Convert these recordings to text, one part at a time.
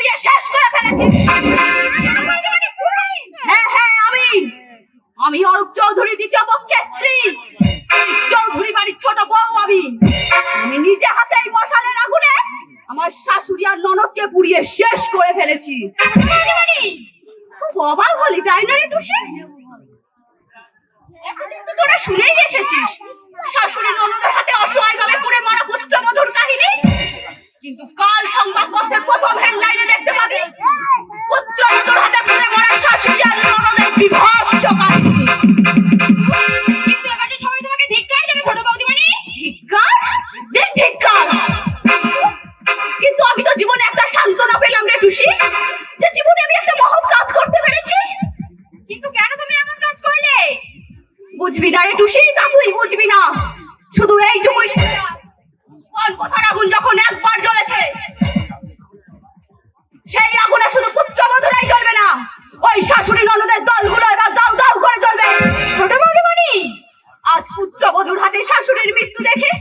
পুড়িয়ে শেষ করে ফেলেছি। হ্যাঁ হ্যাঁ, আমি অরূপ চৌধুরী দ্বিতীয় পক্ষের স্ত্রী, চৌধুরী বাড়ির ছোট বউ। আমি নিজে হাতে এই মশালের আগুনে আমার শাশুড়ি আর ননদকে পুড়িয়ে শেষ করে ফেলেছি। খুব অবাক হলি তাই না রে টুসি? এতদিন তো তোরা শুনেই এসেছিস শাশুড়ি ননদের হাতে অসহায়ভাবে পুড়ে মারা পুত্রবধূর কাহিনী, কিন্তু কাল সংবাদপত্রের প্রথম হেডলাইনে দেখতে পাবি পুত্রবধূর হাতে পুড়ে মারা শাশুড়ি আর ননদের বিভৎস কাহিনী। কিন্তু এবারে সবাই তোমাকে ধিক্কার দেবে ছোট বৌদিমণি। ধিক্কার? দেখ ধিক্কার। কিন্তু আমি তো জীবনে একটা সান্ত্বনা পেলাম রে টুসি, যে জীবনে আমি একটা মহৎ কাজ করতে পেরেছি। কিন্তু কেন তুমি এমন কাজ করলে? বুঝবি না রে টুসি, তা তুই বুঝবি না। শুধু এইটুকুই, কোন কথার আগুন যখন একবার জ্বলেছে, সেই আগুনে শুধু পুত্রবধূরাই জ্বলবে না, ওই শাশুড়ি ননদের দলগুলো এবার দাউ দাউ করে জ্বলবে। ছোট বৌদিমণি, আজ পুত্রবধূর হাতে শাশুড়ির মৃত্যু দেখে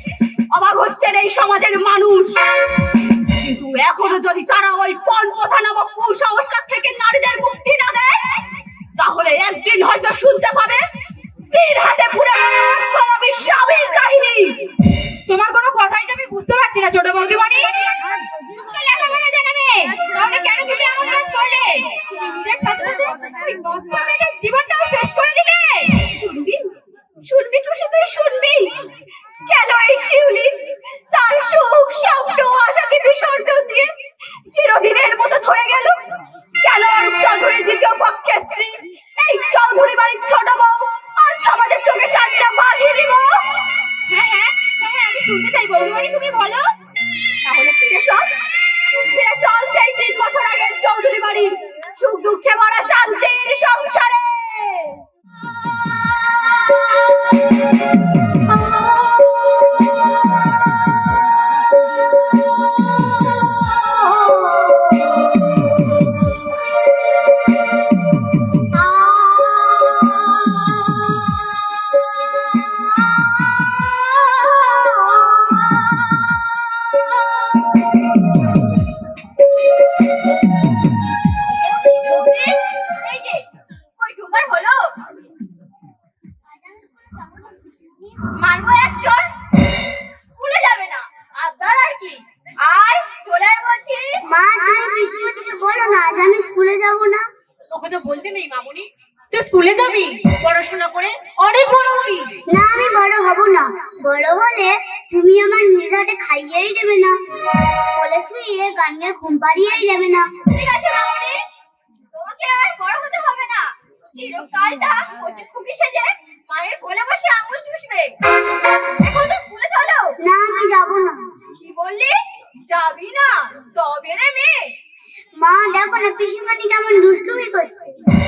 অবাক হচ্ছেন এই সমাজের মানুষ, কিন্তু এখনো যদি তারা ওই পণ প্রথা নামক কুসংস্কার থেকে নারীদের মুক্তি না দেয়, তাহলে একদিন হয়তো শুনতে পাবে স্ত্রীর হাতে পুড়ে মারা স্বামীর কাহিনী। তোমার কোনো কথাই যে আমি বুঝতে পারছি না ছোট বৌদিমণি। তুমি লেখাপড়া জানাবে, তাহলে কেন তুমি এমন কাজ করলে? নিজের সাথে সাথে জীবনটাও শেষ করে দিলে। শুনবি শুনবি টুসি, তুই শুনবি কেন এই শিউলি তার সুখ স্বপ্ন আশাকে বিসর্জন দিয়ে চিরদিনের মতো ধরে গেল? কেন চৌধুরী দ্বিতীয় পক্ষের স্ত্রী এই চৌধুরী বাড়ির ছোট বউ আর সমাজের চোখে সাজটা বাঁধিয়ে দিব? হ্যাঁ হ্যাঁ হ্যাঁ, আমি শুনতে চাই বৌদিমণি, তুমি বলো। তাহলে ফিরে চল সেই 3 বছর আগের চৌধুরী বাড়ির সুখ দুঃখে ভরা শান্তির সংসারে। বড় হলে তুমি আমার নিজের হাতে খাইয়েই দেবে না, কোলে শুইয়ে গান গেয়ে ঘুম পাড়িয়েই দেবে না। ঠিক আছে মামনি, তোমাকে আর বড় হতে হবে না। চিরকালটা কচি খুকি সেজে মায়ের কোলে বসে আঙুল চুষবে। এখন তো স্কুলে চলো। না, আমি যাব না। কি বললি? যাবি না? তবে রে মেয়ে। মা দেখো না পিসিমণি কেমন দুষ্টুমি করছে।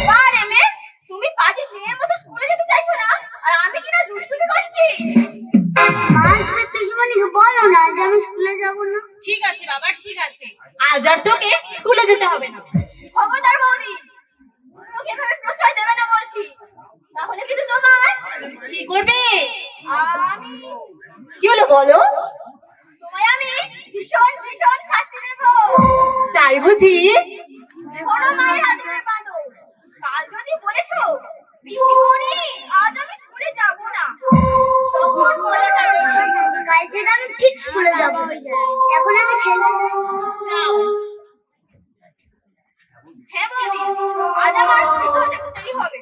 বারে মেয়ে, তুমি পাজি মেয়ের মতো স্কুলে যেতে চাইছো না, আর আমি কিনা দুষ্টুমি করছি? মা তুমি পিসিমণিকে বলো না যে আমি স্কুলে যাব না। ঠিক আছে বাবা, ঠিক আছে, আজ আর তোকে স্কুলে যেতে হবে না। খবরদার বৌদি, তোকে এভাবে প্রশ্রয় দেবে না বলছি, তাহলে কিন্তু তোমার কি করবে? আমি কি হলো বলো? তোমায় আমি ভীষণ ভীষণ শাস্তি দেব। তাই বুঝি? শোনো মায়ের হাতে বাঁধো, কাল যদি বলেছো পিসিমণি আজ আমি স্কুলে যাব না, তখন মজাটা দেখবে। কাল থেকে আমি ঠিক স্কুলে যাব। এখন আমি খেলতে যাও। হ্যাঁ বৌদি, আজ আমার ফিরতে হতে একটু দেরি হবে,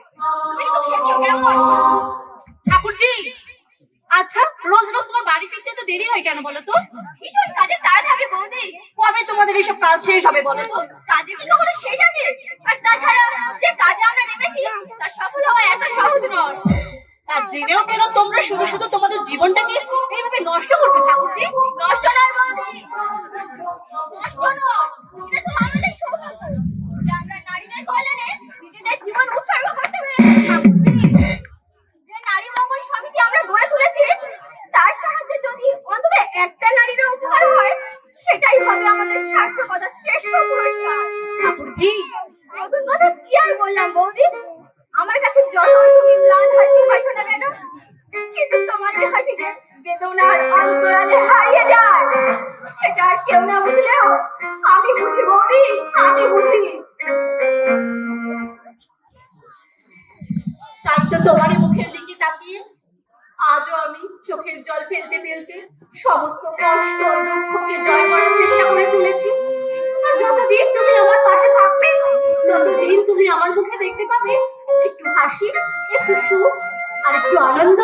তুমি কিন্তু খেতেও কেমন? ঠাকুরজি, আচ্ছা রোজ রোজ তোমার বাড়ি ফিরতে তো দেরি হয় কেন বলো তো? ভীষণ কাজের তাড়া থাকে বৌদি। কবে তোমাদের এইসব কাজ শেষ হবে বলো তো? কাজের কি কোনো শেষ আছে? আর তাছাড়া যে কাজে আমরা নেমেছি তা সফল হওয়া এত সহজ নয়। তা জেনেও কেন তোমরা শুধু শুধু তোমাদের জীবনটাকে এইভাবে নষ্ট করছো ঠাকুরজি? নষ্ট নয় বৌদি, নষ্ট নয়, এটা তো আমাদের সৌভাগ্য যে আমরা নারীদের কল্যাণে নিজেদের জীবন উৎসর্গ করতে পেরেছি ঠাকুরজি। যে নারী মঙ্গল সমিতি আমরা গড়ে তুলেছি, তার সাহায্যে যদি অন্তত একটা নারীর উপকার হয়, সেটাই হবে আমাদের সার্থকতার শ্রেষ্ঠ পুরস্কার ঠাকুরজি। নতুন কথা কি আর বললাম বৌদি, আমার কাছে যতই তুমি প্লান হাসি হাসো না কেন, কিন্তু তোমার এই হাসি যে বেদনার অন্তরালে হারিয়ে যায়, সেটা কেউ না বুঝলেও আমি বুঝি বৌদি। তোমারই মুখের দিকে তাকিয়ে আজও আমি চোখের জল ফেলতে ফেলতে সমস্ত কষ্ট ও দুঃখকে জয় করার চেষ্টা করে চলেছি। আর যতদিন তুমি আমার পাশে থাকবে ততদিন তুমি আমার মুখে দেখতে পাবে একটু হাসি, একটু সুখ আর একটু আনন্দ।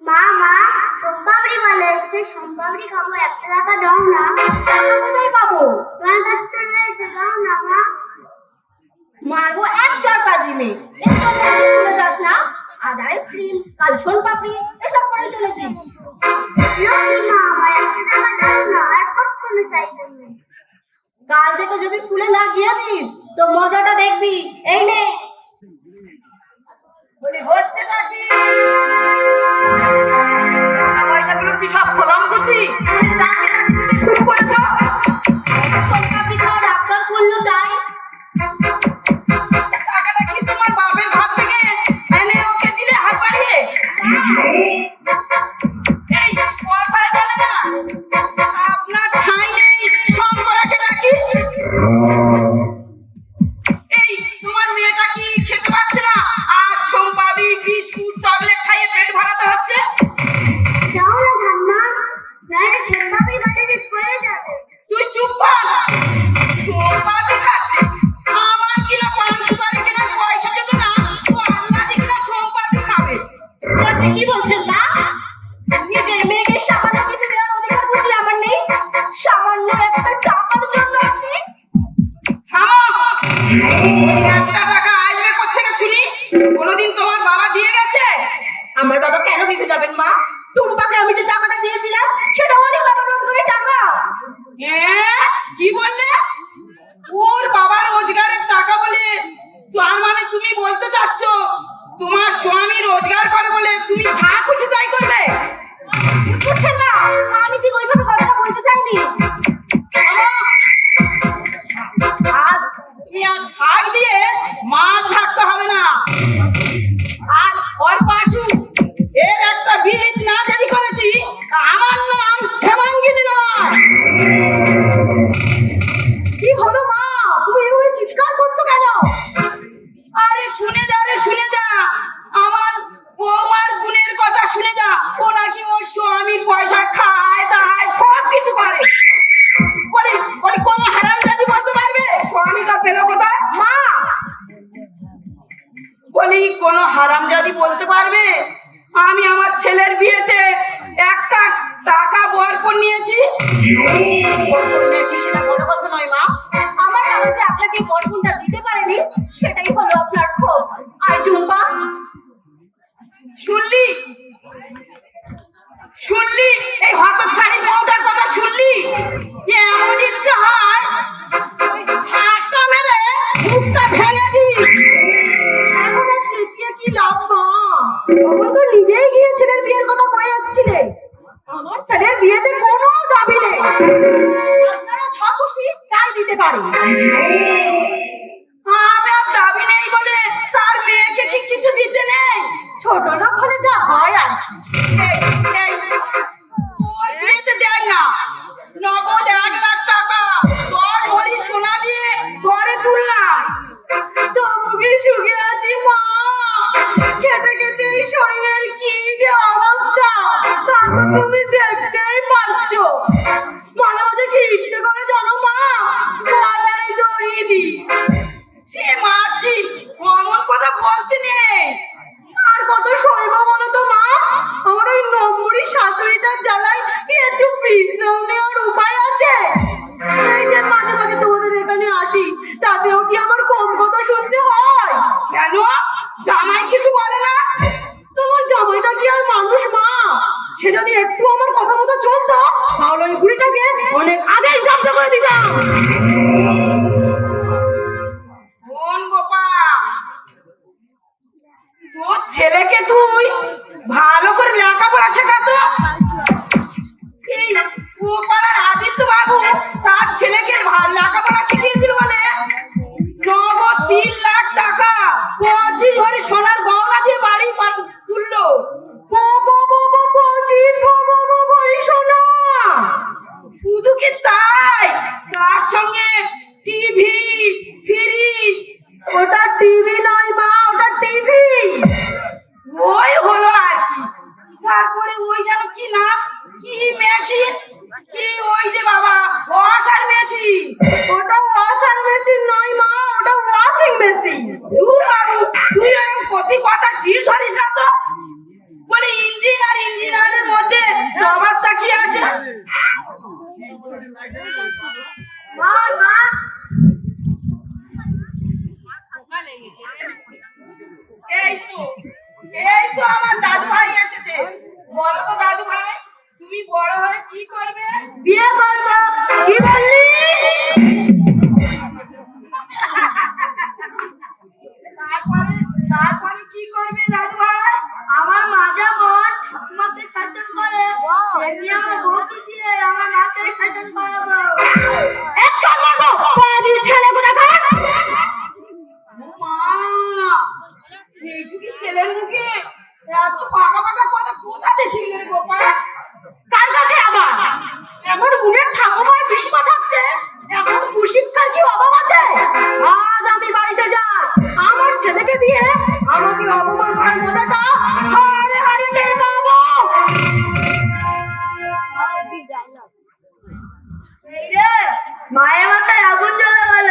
মা মা সোমপাপড়ি ভালো এসছে, সোমপাপড়ি খাবো, 1 টাকা দাও না। টাকা কোথায় পাবো? তোমার কাছে তো রয়েছে, দাও না মা। মারবো এক চার পাজি মেয়ে। চলে যাস না, আজ আইসক্রিম, কাল সোনপাপড়ি এসব করে চলেছিস। লক্ষ্মী মা, আমার 1 টাকা দাও না, আর কখনো চাইবো না। কাল থেকে যদি স্কুলে না গিয়েছিস তো মজাটা দেখবি। এই নে বলি হচ্ছে নাকি টাকা পয়সাগুলো কি সব খোলাম কুচি যাকে তাকে দিতে শুরু করেছো? সোনপাপড়ি খাওয়ার আবদার করলো তাই টাকাটা কি তোমার বাপের ঘর থেকে এনে ওকে দিলে হাত বাড়িয়ে? এই কথায় বলে না আপনার ঠাঁই নেই শঙ্করাকে ডাকি। এই তোমার মেয়েটা কি খেতে পাচ্ছে না? আজ সোমপাপড়ি, বিস্কুট, চকলেট খাইয়ে পেট ভরাতে হচ্ছে। দাও না ঠাম্মা, নইলে সোমপাপড়ি কলেজে চলে যাবে। তুই চুপ কর। সোমপাপড়ি খাচ্ছে, আমার কিনা পান সুপারি কেনার পয়সা দিত না, ও আল্লাহ কিনা সোমপাপড়ি খাবে। আপনি কি বলছেন না? নিজের মেয়েকে সামান্য কিছু দেওয়ার অধিকার বুঝি আমার নেই? সামান্য একটা টাকার জন্য আপনি থামো। একটা টাকা আসবে কোত্থেকে শুনি? কোনোদিন তোমার বাবা দিয়ে গেছে? আমার বাবা কেন দিতে যাবেন মা? টুম্পাকে আমি যে টাকাটা দিয়েছিলাম সেটা অনেক বাবা রোজগারের টাকা। কি বললে? ওর বাবা রোজগারের টাকা বলে তার মানে তুমি বলতে চাচ্ছ তোমার স্বামী রোজগার করে বলে তুমি যা খুশি তাই করবে? বুঝছেন না, আমি ঠিক ওইভাবে কথাটা বলতে চাইনি। আর তুমি আর শাক দিয়ে মাছ ঢাকতে হবে না। আর ওর পাশু এর একটা বিহিত না জারি করেছি, আমার নাম হেমাঙ্গিনী নয়। কি হলো মা, তুমি এভাবে চিৎকার করছো কেন? আরে শুনে যা রে, শুনে যা, আমার বৌমার গুণের কথা শুনে যা। ও নাকি ওর স্বামীর পয়সা খায় দায় সব কিছু করে। বলি বলি কোন হারামজাদি বলতে পারবে স্বামীটা পেল কোথায়? মা বলি কোন হারামজাদি বলতে পারবে আমি আমার ছেলের বিয়েতে একটা টাকা বরপণ নিয়েছি? সেটা বড় কথা নয় মা, আমার বাবা যে আপনাকে বরপণটা দিতে পারেনি সেটাই হলো আপনার ক্ষোভ। আই টুম্পা, শুনলি শুনলি এই হতচ্ছাড়ি বউটার কথা শুনলি? এমন ইচ্ছে হয় ওই ঝাঁটা মেরে মুখটা ভেঙে দি। এখন আর চেঁচিয়ে কি লাভ মা? তখন তো নিজেই গিয়ে ছেলের বিয়ের কথা কয়ে আসছিলে। আমার ছেলের বিয়েতে কোনো দাবি নেই, আপনারা যা খুশি তাই দিতে পারেন। আমার দাবি নেই বলে তার মেয়েকে কি কিছু দিতে নেই? ছোট লোক হলে যা হয় আর তোর বিয়েতে দেখ না নগদ 1 লাখ টাকা 10 ভরি সোনা দিয়ে ঘরে তুললাম। তবুকে সুখে আছি মা, খেটে খেটে এই শরীরের কি যে অবস্থা তা তো তুমি দেখতেই পাচ্ছ। মাঝে মাঝে কি ইচ্ছে করে জানো মা, গলায় দড়ি দিই। সে মাছি অমন কথা বলতে নেই। আর কত সইব বলো তো মা? আমার ওই নম্বরী শাশুড়িটার জ্বালায় কি একটু বিশ্রাম নেওয়ার উপায় আছে? এই যে মাঝে মাঝে তোমাদের এখানে আসি, তাতেও কি আমার কম কথা শুনতে হয়? কেন জামাই কিছু বলে না? তোমার জামাইটা কি আর মানুষ মা? সে যদি একটু আমার কথা মতো চলতো তাহলে ওই বুড়িটাকে অনেক আগেই জব্দ করে দিতাম। কোন গোপা, তোর ছেলেকে তুই ভালো করে লেখাপড়া শেখাতো। এই গোপালার আদিত্য বাবু তার ছেলেকে লেখাপড়া শিখিয়েছিল বলে নগদ 3 লাখ টাকা 25 ভরি সোনার গহনা দিয়ে বাড়ি তুললো। 25 ভরি সোনা! শুধু কি তাই, তার সঙ্গে টিভি, মেশিন কি ওই যে বাবা ওয়াশার মেশিন? ওটা ওয়াশার মেশিন নয় মা, ওটা ওয়াশিং মেশিন। তুই বাবু তুই এরকম কতি কথা চির ধরিস না তো। বলে ইঞ্জিন আর ইঞ্জিনিয়ারের মধ্যে তফাৎটা কি আছে? মা মা এই তো আমার দাদু ভাই এসেছে। বলো তো দাদু ভাই, তুমি বড় হয়ে কি করবে? বিয়ে করব। কি বললি? তারপরে কি করবে দাদু ভাই? আমার মা যেমন আমাকে শাসন করে, তেমনি আমার বউকে দিয়ে আমার মাকে শাসন করাবো। এক চল মারবো পাজি ছেলে কোথাকার। মা এইটুকু ছেলের মুখে এত পাকা পাকা কথা কোথাতে শিখলে রে গোপাল? কার কাছে আবার? এমন গুণের ঠাকুমার পিসিমা থাকতে এমন কুশিক্ষার কি অভাব আছে? আজ আমি বাড়িতে যাই, আমার ছেলেকে দিয়ে আমাকে অপমান করার মজাটা হারে হারে টের পাবো। এই রে, মায়ের মাথায় আগুন জ্বলে গেল।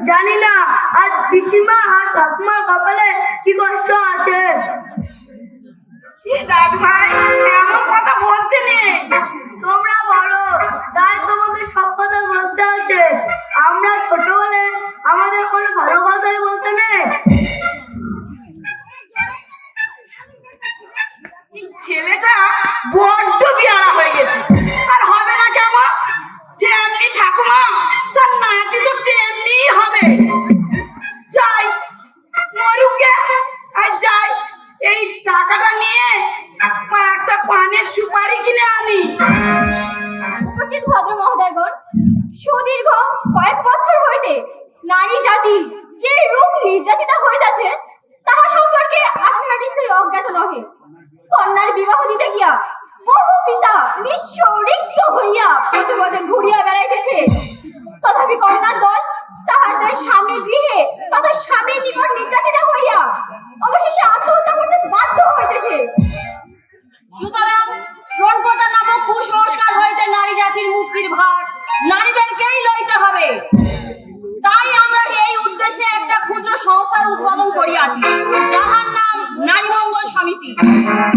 জানি না আজ পিসিমা আর ঠাকুমার কপালে কি কষ্ট আছে। সে দাদু ভাই এমন কথা বলতে নেই। তোমরা বড়, তাই তোমাদের সব কথা বলতে আছে। আমরা ছোট বলে আমাদের কোনো ভালো কথাই বলতে নেই। এই ছেলেটা বড্ড বিয়ারা হয়ে গেছে। আর হবে না কেমন? যেমনি ঠাকুমা তার নাতি তো তেমনি হবে। যাই মরুকে আর যাই, এই টাকাটা নিয়ে একটা পানের সুপারি কিনে আনি। উপস্থিত ভদ্র মহোদয়গণ, সুদীর্ঘ কয়েক বছর হইতে নারী জাতি যে রূপ নির্যাতিতা হইতাছে তাহা সম্পর্কে আপনারা নিশ্চয়ই অজ্ঞাত নহে। কন্যার বিবাহ দিতে গিয়া বহু পিতা নিঃস্ব রিক্ত হইয়া পথে পথে ঘুরিয়া বেড়াইতেছে, তথাপি কন্যার দল তাহাদের স্বামীর গৃহে তথা স্বামীর নিকট নির্যাতিতা হইয়া অবশেষে আত্মহত্যা করতে বাধ্য হইতেছে। সুতরাং প্রণপতা নামক কুসংস্কার হইতে নারী জাতির মুক্তির ভার নারীদেরকেই লইতে হবে। তাই আমরা এই উদ্দেশ্যে একটা ক্ষুদ্র সংস্থার উদ্বোধন করিয়াছি, যাহার নাম নারী মঙ্গল সমিতি।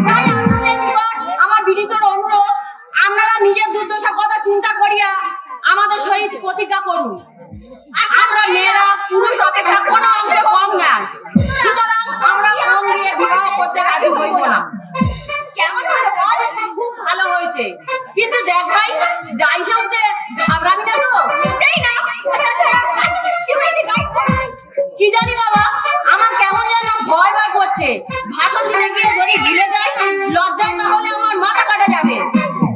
তাই আপনাদের নিকট আমার বিনীত অনুরোধ, আপনারা নিজের দুর্দশা কথা চিন্তা করিয়া আমাদের সহিত প্রতিজ্ঞা করুন। আমরা মেয়েরা পুরুষ অপেক্ষা কোনো অংশে কম না, সুতরাং আমরা মন দিয়ে বিবাহ করতে রাজি হইব না। কেমন হলো বল? খুব ভালো হয়েছে, কিন্তু দেখ ভাই ডাইসে উঠে ঘাবড়াবি না তো? এই না, তাছাড়া আজকে শিবাইতে গাইছে। কি জানি বাবা, আমার কেমন যেন ভয় ভয় করছে। ভাষণ দিতে গিয়ে যদি ভুলে যাই, লজ্জায় তাহলে আমার মাথা কাটা যাবে।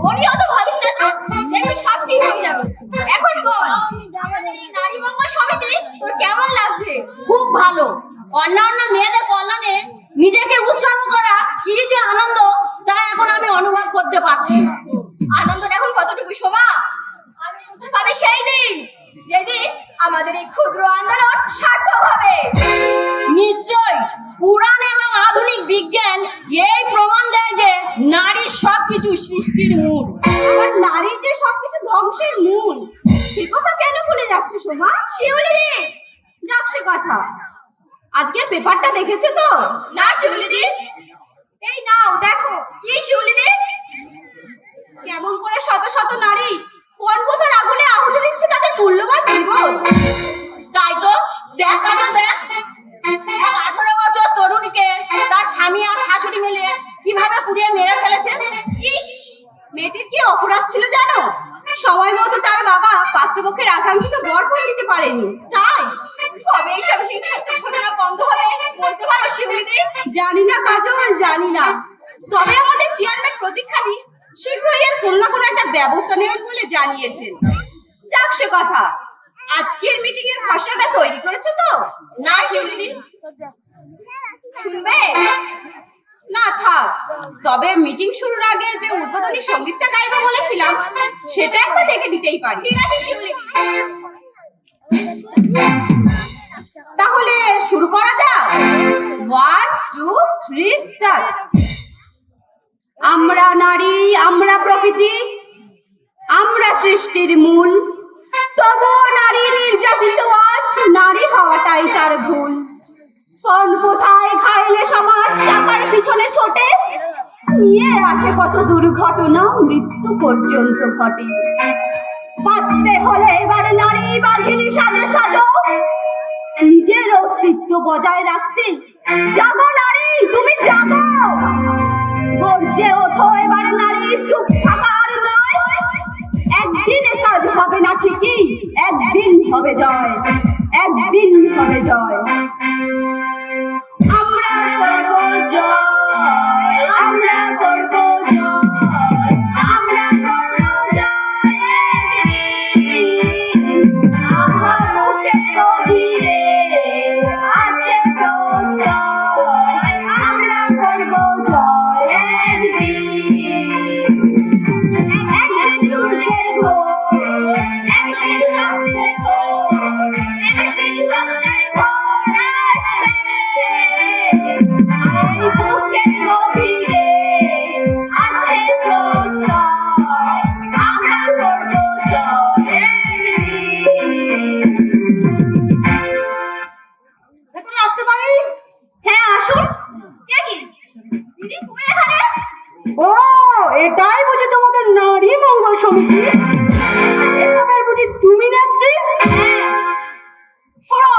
ওরই অত ভাবিস না তো, দেখবি সব ঠিক হয়ে যাবে। এখন বল, আমাদের এই নারী মঙ্গল সমিতি তোর কেমন লাগছে? খুব ভালো। অন্যান্য মেয়েদের কল্যাণে নিজেকে উৎসর্গ করা কি যে আনন্দ, তা এখন আমি অনুভব করতে পারছি। আনন্দটা এখন কতটুকু শোভা? আনন্দ পাবে সেই দিন যেদিন আমাদের এই ক্ষুদ্র আন্দোলন সার্থক হবে। নিশ্চয় পুরাণ এবং আধুনিক বিজ্ঞান এই প্রমাণ দেয় যে নারী সবকিছু সৃষ্টির মূল। আবার নারীর যে সবকিছু ধ্বংসের মূল, সে কথা কেন ভুলে যাচ্ছ শোভা? শিউলি রে, যাক সে কথা। আজকের পেপারটা দেখেছো তো? না শিউলি রে, এই নাও দেখো। কি শিউলি রে? কেমন করে শত শত নারী কোন কোথার আগুনে আহুতি দিচ্ছে তাদের মূল্যবান জীবন। তাই তো দেখ না তো দেখ, এক 18 বছর তরুণীকে তার স্বামী আর শাশুড়ি মিলে কিভাবে পুড়িয়ে মেরে ফেলেছে। ইস, মেয়েটির কি অপরাধ ছিল জানো? সময় মতো তার বাবা পাত্রপক্ষের আকাঙ্ক্ষিত বরপণ দিতে পারেনি। তাই কবে এইসব হিংসাত্মক ঘটনা বন্ধ হবে বলতে পারো শিউলিদি? জানি না কাজল, জানি না। তবে আমাদের চেয়ারম্যান প্রতীক্ষাদি শীঘ্রই এর কোনো না কোনো একটা ব্যবস্থা নেবেন বলে জানিয়েছেন। যাক সে কথা, আজকের মিটিং এর ভাষণটা তৈরি করেছো তো? না শিউলি, শুনবে না? থাক, তবে মিটিং শুরুর আগে যে উদ্বোধনী সঙ্গীতটা গাইবো বলেছিলাম সেটা একবার দেখে দিতেই পারি। ঠিক আছে শিউলি, তাহলে শুরু করা যাক। 1 2 3 স্টার্ট। আমরা নারী, আমরা প্রকৃতি, সৃষ্টির মূল, তবুও নারী নির্যাতিত আজ, নারী হওয়াটাই তার ভুল। কোথায় খাইলে সমাজ টাকার পিছনে ছোটে, নিয়ে আসে কত দুর্ঘটনা, মৃত্যু পর্যন্ত ঘটে। বাঁচতে হলে এবার নারী বাঘিনী সাজে সাজো, নিজের অস্তিত্ব বজায় রাখতে জাগো নারী, তুমি জাগো। গর্জে ওঠো এবার নারী, চুপ থাকার নয়। একদিন কাজ হবে না ঠিকই, একদিন হবে জয়, একদিন হবে জয়। আমরা করবো জয়, আমরা করবো জয়, আমরা করবো জয় একদিন। আমার বুকের গভীরে আছে প্রত্যয়, আমরা করবো জয় একদিন। একদিন দুর্গের ঘোর, একদিন স্বপ্নের ঘোর, একদিন স্বপ্নের ঘোর আসবে। এই বুকের গভীরে আছে প্রত্যয়, আমরা করবো জয় একদিন। ভেতরে আসতে পারি? হ্যাঁ আসুন। কে কি দিদি, তুমি এখানে? ও, এটাই বুঝি তোমাদের নারী মঙ্গল সমিতি? এসবের বুঝি তুমি নেত্রী? শোনো,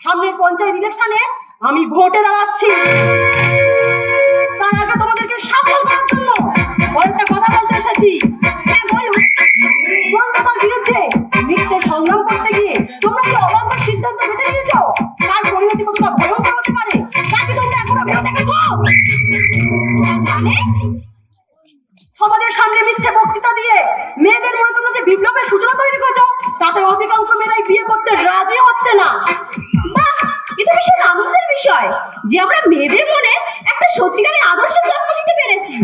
সামনের পঞ্চায়েত ইলেকশনে আমি ভোটে দাঁড়াচ্ছি। তার আগে তোমাদেরকে সফল করার জন্য কয়েকটা কথা বলতে এসেছি। হ্যাঁ বলুন। বন্ধুতার বিরুদ্ধে মিথ্যে সংগ্রাম করতে গিয়ে তোমরা যে অবাধ্য সিদ্ধান্ত বেছে নিয়েছো, তার পরিণতি কতটা ভয়ঙ্কর হতে পারে তা কি তোমরা এখনো ভেবে দেখেছো? মানে সমাজের সামনে মিথ্যে বক্তৃতা দিয়ে মেয়েদের মনে তোমরা যে বিপ্লবের সূচনা তৈরি করেছো, তাতে অধিকাংশ মেয়েরাই বিয়ে করতে রাজি হচ্ছে না। বাহ, এটা ভীষণ আনন্দের বিষয় যে আমরা মেয়েদের মনে একটা সত্যিকারের আদর্শের জন্ম দিতে পেরেছি।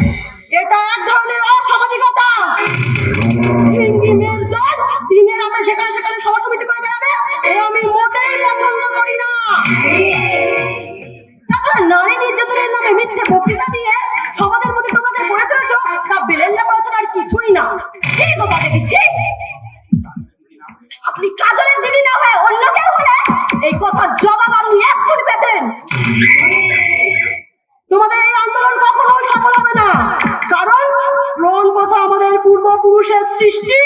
এটা এক ধরনের অসামাজিকতা। হিন্দি মেয়ের দল দিনে রাতে যেখানে সেখানে সভা সমিতি করে বেড়াবে, এ আমি মোটেই পছন্দ করি না। তাছাড়া নারী নির্যাতনের নামে মিথ্যে বক্তৃতা দিয়ে সমাজের মধ্যে তোমরা যে গড়ে চলেছো, তা বেলেল্লা পড়াশোনা আর কিছুই না। ঠিক কথা দেখেছি। আপনি কাজলের দিদি না হয়ে অন্য কেউ হলে এই কথার জবাব আপনি এক্ষুনি পেতেন। তোমাদের এই আন্দোলন কখনোই সফল হবে না, কারণ ভ্রূণ প্রথা আমাদের পূর্বপুরুষের সৃষ্টি।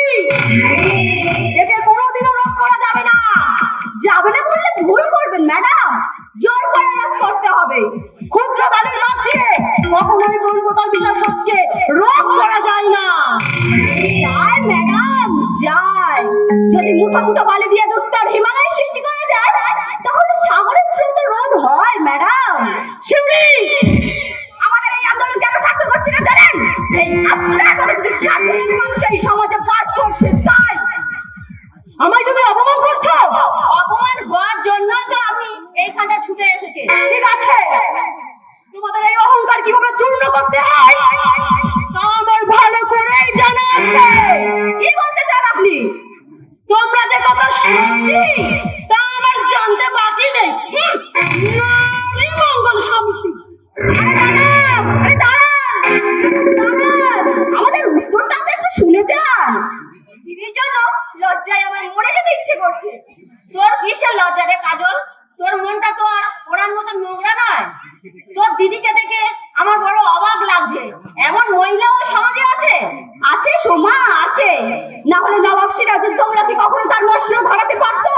একে কোনোদিনও রোধ করা যাবে না। যাবে না বললে ভুল করবেন ম্যাডাম, জোর করে রোধ করতে হবে। ক্ষুদ্র বালির বাদ দিয়ে কখনোই ভ্রূণ প্রথার বিশাল স্রোতকে রোধ করা যায় না। যায় ম্যাডাম, যায়। যদি মুঠো মুঠো বালি দিয়ে দুস্তর হিমালয় সৃষ্টি করা যায়, তাহলে সাগরের স্রোত রোধ হয় ম্যাডাম। শিউলি, আমাদের এই আন্দোলন কেন সার্থক হচ্ছে না জানেন? এই আপনার মতো কিছু স্বার্থহীন মানুষ এই সমাজে বাস করছে তাই। আমায় তুমি অপমান করছো? অপমান হওয়ার জন্য তো আমি এইখানে ছুটে এসেছি। ঠিক আছে, তোমাদের এই অহংকার কিভাবে চূর্ণ করতে হয় তা আমার ভালো করেই জানা আছে। কি বলতে চান আপনি? তোমরা যে কত সত্যি তা আমার জানতে বাকি নেই। নারী মঙ্গল সমিতি। আরে দাঁড়ান, আমাদের উত্তরটা তো একটু শুনে যান। দিদির জন্য লজ্জায় আমার মরে যেতে ইচ্ছে করছে। তোর কিসের লজ্জা রে কাজল? তোর মনটা তো আর ওরার মতো নোংরা নয়। তোর দিদিকে দেখে আমার বড় অবাক লাগছে। এমন মহিলাও সমাজে আছে? আছে সোমা, আছে। না হলে নবাব সিরাজউদ্দৌলা কি কখনো তার মশলা ধরাতে পারতো?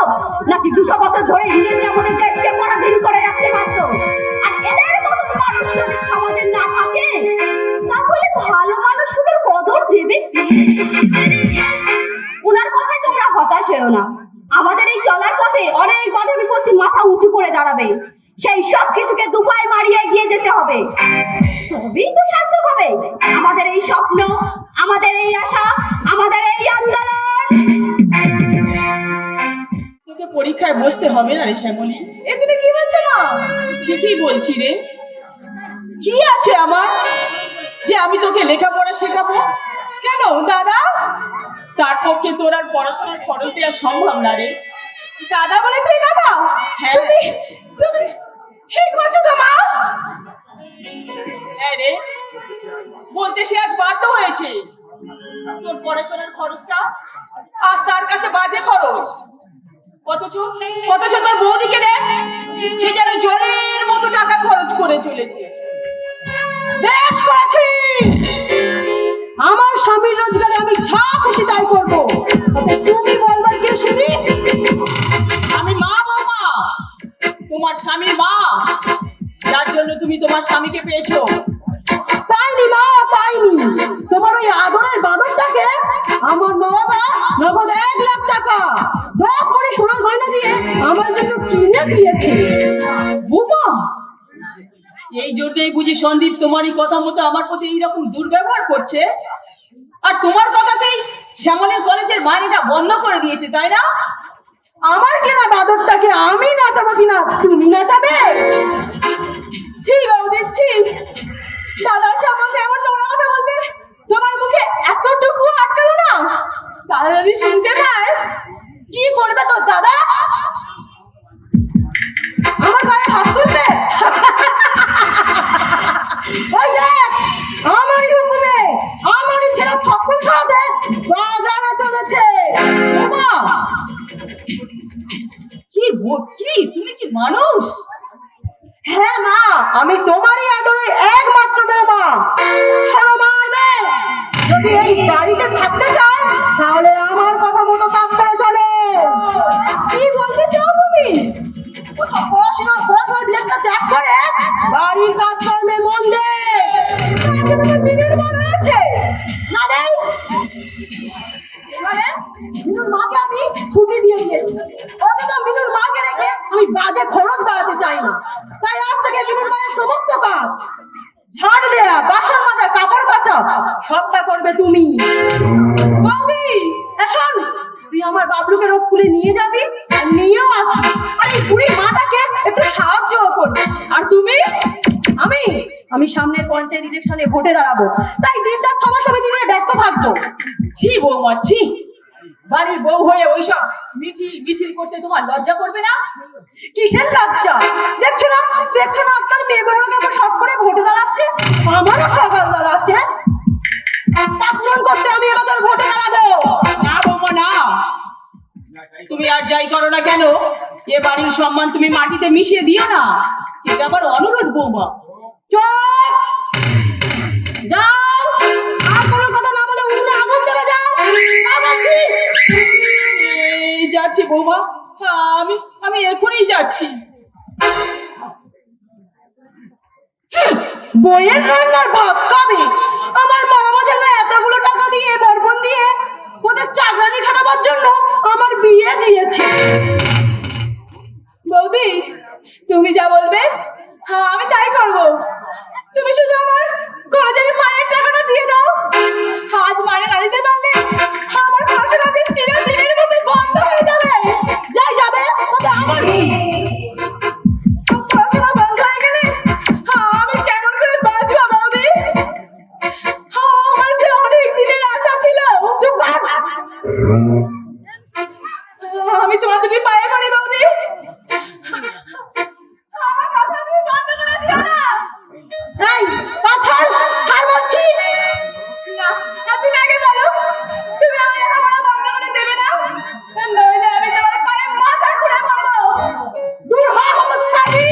নাকি 200 বছর ধরে ইংরেজরা আমাদের দেশকে পরাধীন করে রাখতে পারতো? আর এদের মতো মানুষ যদি সমাজে না থাকে, তাহলে ভালো মানুষগুলোর কদর দেবে কে? ওনার কথায় তোমরা হতাশ হয়েও না। আমাদের এই চলার পথে অনেক বাধা বিপত্তি মাথা উঁচু করে দাঁড়াবে। সেই সব কিছুকে দুপায়ে মারিয়ে এগিয়ে যেতে হবে, তবেই তো সার্থক হবে আমাদের এই স্বপ্ন, আমাদের এই আশা, আমাদের এই আন্দোলন। তোকে পরীক্ষায় বসতে হবে না রে শ্যামলী। এ তুমি কি বলছো না? ঠিকই বলছি রে। কি আছে আমার যে আমি তোকে লেখাপড়া শেখাবো? কেন দাদা? তার পক্ষে তোর আর পড়াশোনার খরচ দেওয়া সম্ভব না রে। দাদা বলেছে কথা? হ্যাঁ তুমি ঠিক বলছো তো মা? হ্যাঁ রে, বলতে সে আজ বাধ্য হয়েছে। তোর পড়াশোনার খরচটা আজ তার কাছে বাজে খরচ। অথচ অথচ তোর বৌদিকে দেখ, সে যেন জলের মতো টাকা খরচ করে চলেছে। বেশ করেছিস। আমার স্বামীর রোজগারে আমি যা খুশি তাই করবো, তাতে তুমি বলবার কি শুনি? আমি মা, বৌমা, তোমার স্বামীর মা, যার জন্য তুমি তোমার স্বামীকে পেয়েছো। পাইনি মা, পাইনি। তোমার ওই আদরের বাদরটাকে আমার মা বাবা নগদ 1,00,000 টাকা 10 ভরি সোনার গয়না দিয়ে আমার জন্য কিনে দিয়েছে। বৌমা, এই জন্যই বুঝি সন্দীপ তোমারই কথা মতো আমার প্রতি এইরকম দুর্ব্যবহার করছে, আর তোমার কথাতেই শ্যামলের কলেজের মাইনেটা বন্ধ করে দিয়েছে, তাই না? আমার কেনা বাদরটাকে আমি নাচাবো কিনা তুমি নাচাবে? ছি বৌদি, ছি। দাদার সম্বন্ধে এমন নোংরা কথা বলতে তোমার মুখে এতটুকু আটকালো না? দাদা যদি শুনতে পায়। কি করবে তোর দাদা? আমার গায়ে হাত তুলবে? ওই দেখ, আমারই হুকুমে আমারই ছেলে চপ্পল সরাতে বাজারে চলেছে। বৌমা, কি তুমি কি মানুষ? হ্যাঁ মা, আমি তোমারই আদরের একমাত্র বৌমা। শোনো মারবে, যদি এই বাড়িতে থাকতে চাও তাহলে আমার কথা মতো কাজ করে চলো। কি বলতে চাও তুমি? ওসব পড়াশোনার বিলাসটা ত্যাগ করে বাড়ির কাজকর্মে মন দে। মিনিট বড় হয়েছে না রে, এবারে মিনুর মাকে আমি ছুটি দিয়ে দিয়েছি। অযথা মিনুর মাকে রেখে আমি বাজে খরচ বাড়াতে চাই না। তাই আজ থেকে মিনুর মায়ের সমস্ত কাজ, ঝাড় দেয়া, বাসন মাজা, কাপড় কাচা সবটা করবে তুমি। বৌদি, শোন, তুই আমার বাবলুকে রোজ স্কুলে নিয়ে যাবি আর নিয়েও আসবি, আর এই বুড়ি মাটাকে একটু সাহায্য করবি। আর তুমি? আমি সামনের পঞ্চায়েত ইলেকশনে ভোটে দাঁড়াবো, তাই দিনটা সভা সমিতি নিয়ে ব্যস্ত থাকবো। ছি বৌমা, ছি। বাড়ির বউ হয়ে ওইসব মিছিল করতে তোমার লজ্জা করবে না? কিসের লজ্জা? দেখছো না আজকাল মেয়ে বউরা কেমন শখ করে ভোটে দাঁড়াচ্ছে? আমারও সকাল দাঁড়াচ্ছে, তা পূরণ করতে আমি এবছর ভোটে দাঁড়াবো। না বৌমা, না। তুমি আর যাই করো না কেন, এ বাড়ির সম্মান তুমি মাটিতে মিশিয়ে দিও না। এটা আমার অনুরোধ বৌমা। চুপ! যাও, আর কোনো কথা না বলে উনুনে আগুন দেবে, যাও। না বলছি। এই যাচ্ছি বৌমা, আমি এখনই যাচ্ছি। বইয়ের রান্নার ভাত খাবে? আমার মা বাবা যেন এতগুলো টাকা দিয়ে বরবন দিয়ে ওদের চাকরানি খাটাবার জন্য আমার বিয়ে দিয়েছে। বৌদি, তুমি যা বলবে হ্যাঁ আমি তাই করব। তুমি শুধু আমার কলেজের মায়ের টাকাটা দিয়ে দাও। হাত মানে না দিতে পারলে আমার পড়াশোনা চিরদিনের মতো বন্ধ হয়ে যাবে। যাই যাবে, ওটা আমার কি? পড়াশোনা বন্ধ হয়ে গেলে আমি কেমন করে বাঁচবো বৌদি? আমার যে অনেক দিনের আশা ছিল। চুপ কর। আমি তোমার দুটি পায়ে পড়ি বৌদি, আমার কথা তুমি বন্ধ করে দিও না। এই, পা ছাড়, ছাড় বলছি। না, তুমি আগে বলো, তুমি আমার লেখাপড়া বন্ধ করে দেবে না? নইলে আমি তোমার পায়ে মাথা খুঁড়ে মারবো। দূর হ, হতচ্ছাড়ি।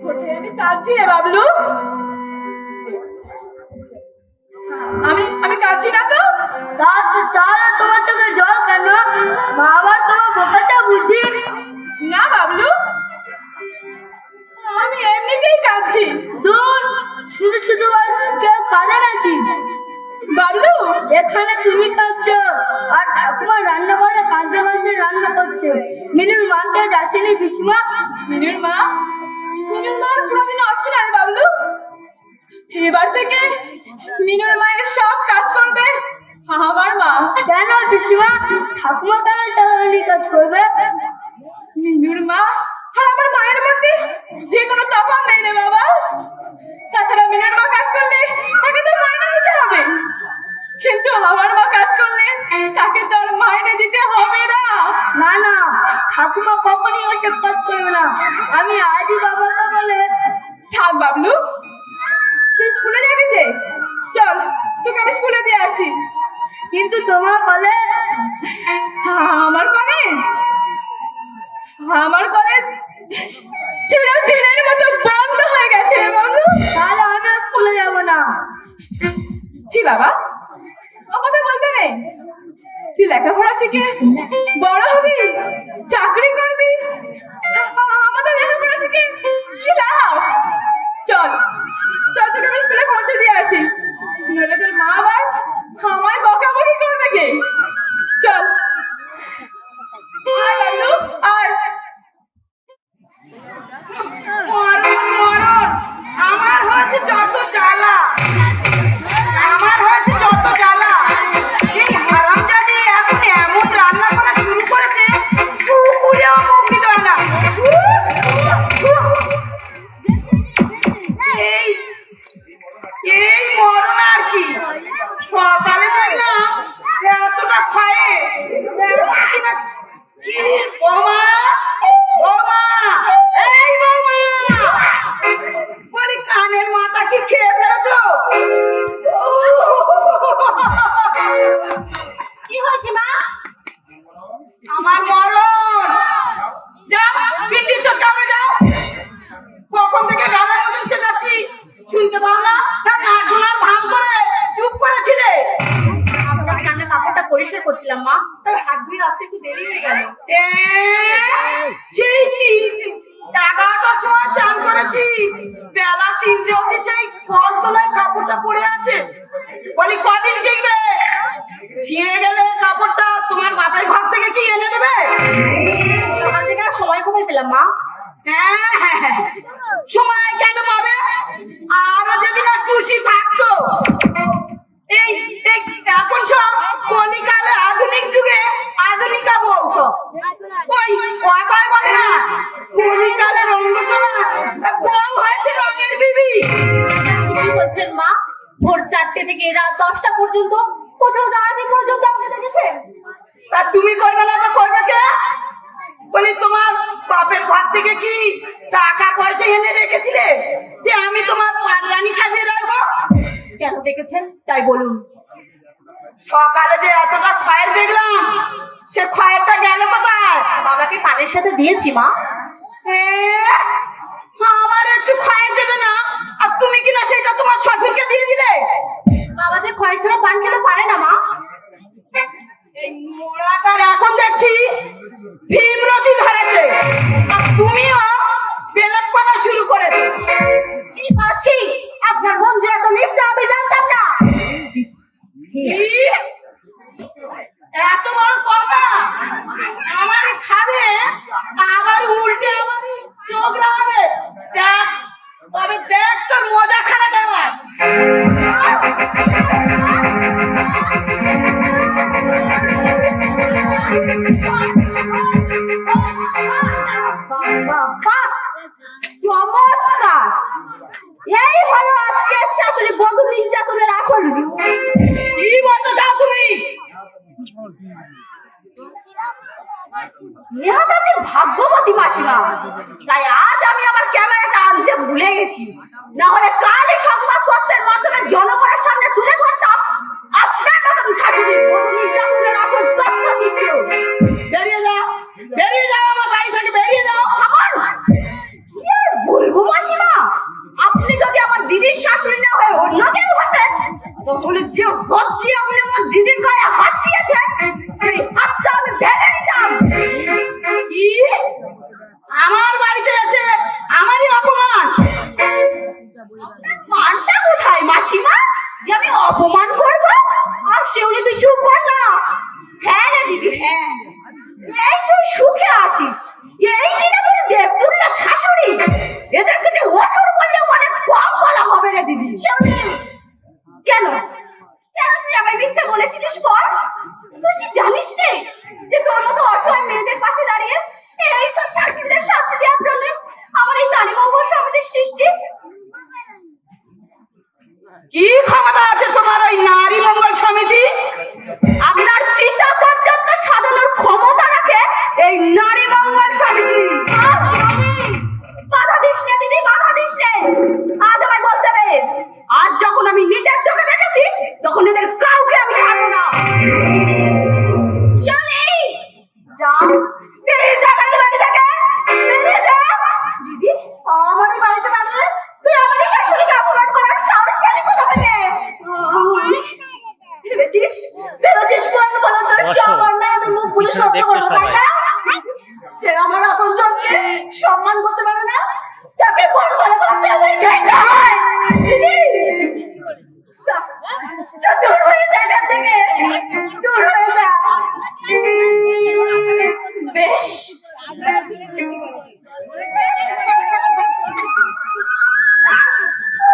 কোথায় আমি কাঁদছি রে বাবলু? আমি কাঁদছি না তো? তাহলে তোমার চোখে জল কেন? মা আবার তোমার বোকাটা বুঝি। না বাবলু, আমি এমনিতেই কাঁদছি। দূর, শুধু শুধু আর কেউ কাঁদে নাকি? বাবলু, এখানে তুমি কাঁদছো আর ঠাকুমা রান্না করে কাঁদতে কাঁদতে রান্না করছে। মিনুর মাকে যাচ্ছেনি বিষ্মা। মিনুর মা আর কোনোদিন আসবে না রে বাবলু। এবার থেকে মিনুর মায়ের সব কাজ করবে আমার মা। কেন বিষ্মা? ঠাকুমা কেন চালানি কাজ করবে? মিনুর মা আর আমার মায়ের মধ্যে যে কোনো তফাৎ নেই রে বাবা। তাছাড়া মিনুর মা কাজ করলে তাকে তো মাইনে দিতে হবে, কিন্তু আমার মা কাজ করলে তাকে তো আর মাইনে দিতে হবে না। না না, ঠাকুমা কখনই ওসব কাজ করবে না। আমি আজই বাবাকে বলে। থাক বাবলু, তুই স্কুলে যাবি যে, চল তোকে আমি স্কুলে দিয়ে আসি। কিন্তু তোমার বলে আমার কলেজ চিরদিনের মতো বন্ধ হয়ে গেছে রে বাবলু। তাহলে আমিও স্কুলে যাব না। জি বাবা, ও কথা বলতে নেই। তুই লেখাপড়া শিখে বড় হবি, চাকরি করবি, আমাদের লেখাপড়া শিখে কি লাভ? চল তোকে আমি স্কুলে পৌঁছে দিয়ে আসি, নইলে তোর মা আবার আমায় বকাবকি করবে কে। চল আয় বাবলু আয়। মরণ আমার হয়েছে যত জ্বালা, এই হারামজাদি এখন এমন রান্না করা শুরু করেছে, পুকুরেও মুখ দিতে হয় না। এই মরণ আর কি। সকালে দেখলাম এতটা খায়ে কি বৌমা, এই বৌমা বলি কানের মাথা কি খেয়ে ফেলেছো? কি হয়েছে মা? আমার মরণ। যাও পিন্ডি চটকাবে যাও। কখন থেকে গানের মতন শেখাচ্ছি, শুনতে পাও না? না শোনার ভান করে চুপ করেছিলে। আপনার কানের কাপড়টা পরিষ্কার করছিলাম মা, তাই হাত ধুয়ে আসতে একটু দেরি হয়ে গেল। সেই 11টার সময় চান করেছি, বেলা 3টে অবধি সেই ফল তোলায় কাপড়টা পড়ে আছে। বলি কদিন টিকবে? ছিঁড়ে গেলে কাপড়টা তোমার বাপের ঘর থেকে কি এনে দেবে? সকাল থেকে আর সময় কোথায় পেলাম মা? হ্যাঁ, সময় কেন পাবে? আরো যদি না টুসি থাকতো। এই এখন সব কলিকালে আধুনিক যুগে আধুনিকা বউ সব। ওই কথাই বলে না, কলিকালে রঙ্গশালা বউ হয়েছে রঙের বিবি। কি বলছেন মা? ভোর 4টে থেকে রাত 10টা পর্যন্ত কোথাও দাঁড়াতে পর্যন্ত আমাকে দেখেছেন? তা তুমি করবে না তো করবে কে? বলি তোমার বাপের ঘর থেকে কি টাকা পয়সা এনে রেখেছিলে যে আমি তোমার পাড়রানি সাজিয়ে রাখবো? কেন ডেকেছেন তাই বলুন। সকালে যে এতটা খয়ের দেখলাম, সে খয়েরটা গেল কোথায়? বাবাকে পানের সাথে দিয়েছি মা। আমার একটু খয়ের দেবে না? আর তুমি কিনা সেটা তোমার শ্বশুরকে দিয়ে দিলে। বাবা যে খয়ের ছাড়া পান খেতে পারে না মা। এই মোড়াটার এখন দেখছি ভীমরতি ধরেছে, আর তুমিও বেলকপানা শুরু করেছো। জি পাচ্ছি, আপনার বোন যে এত নিষ্ঠা আমি জানতাম না। এত বড় কথা আমার খাবে, আবার উল্টে আমার চোখ লাগাবে। দেখ তবে দেখ তোর মজা খানা দেওয়ার। চমৎকার! এই হলো আজকের শাশুড়ি বধূ নির্যাতনের আসল রূপ। কি বলতে চাও তুমি? নেহাত আপনি ভাগ্যবতী মাসিমা, তাই আজ আমি আমার ক্যামেরাটা আনতে ভুলে গেছি। না হলে কালই সংবাদপত্রের মাধ্যমে জনগণের সামনে তুলে ধরতাম আপনার নতুন শাশুড়ি বধূ নির্যাতনের আসল তথ্যচিত্র। বেরিয়ে যাও আমার বাড়ি থেকে, বেরিয়ে যাও। থামুন! কি আর বলবো মাসিমা, দিদির শাশুড়ি না হয়ে অন্য কেউ হতেন, তাহলে যে ভদ্রি আপনি আমার দিদির গায়ে হাত দিয়েছেন সেই হাতটা আমি ভেঙে নিতাম। কি আমার বাড়িতে এসে আমারই অপমান? মানটা কোথায় মাসিমা যে আমি অপমান করবো? আর শিউলি তুই চুপ কর না। হ্যাঁ রে দিদি, হ্যাঁ, এই তুই সুখে আছিস, এই কিনা তোর দেবদুল্লা শাশুড়ি। এদেরকে যে অসুর বললেও মানে কম বলা হবে রে দিদি। কেন কেন তুই আমায় মিথ্যে বলেছিলিস বল? তুই কি জানিস রে যে তোর মতো অসহায় মেয়েদের পাশে দাঁড়িয়ে এইসব শাশুড়িদের শাস্তি দেওয়ার জন্য আমার এই নারী মঙ্গল সমিতির সৃষ্টি? কি ক্ষমতা আছে তোমার ওই নারী মঙ্গল সমিতি? আপনার চিন্তা পর্যন্ত সাজানোর ক্ষমতা রাখে এই নারী মঙ্গল সমিতি। বাধা দিস না দিদি, বাধা দিস না। আজ আমায় বলতে হবে, আজ যখন আমি নিজের চোখে দেখেছি তখন এদের কাউকে আমি ছাড়বো না। চলি যা, বেরিয়ে যা এই বাড়ি থেকে, বেরিয়ে যা। দিদি, আমার এই বাড়িতে দাঁড়িয়ে তুই আমার শাশুড়িকে অপমান করার সাহস পেলি কোথা থেকে? ভেবেছিস কোন বলো তোর সব অন্যায় আমি মুখ বুঝে সহ্য করবো, তাই না? যে আমার আপনজনকে সম্মান করতে পারে না তাকে কোন বলে ভাবতে আমার ঘৃণা হয়। যা, দূর হয়ে যা এখান থেকে, দূর হয়ে যা। বেশ,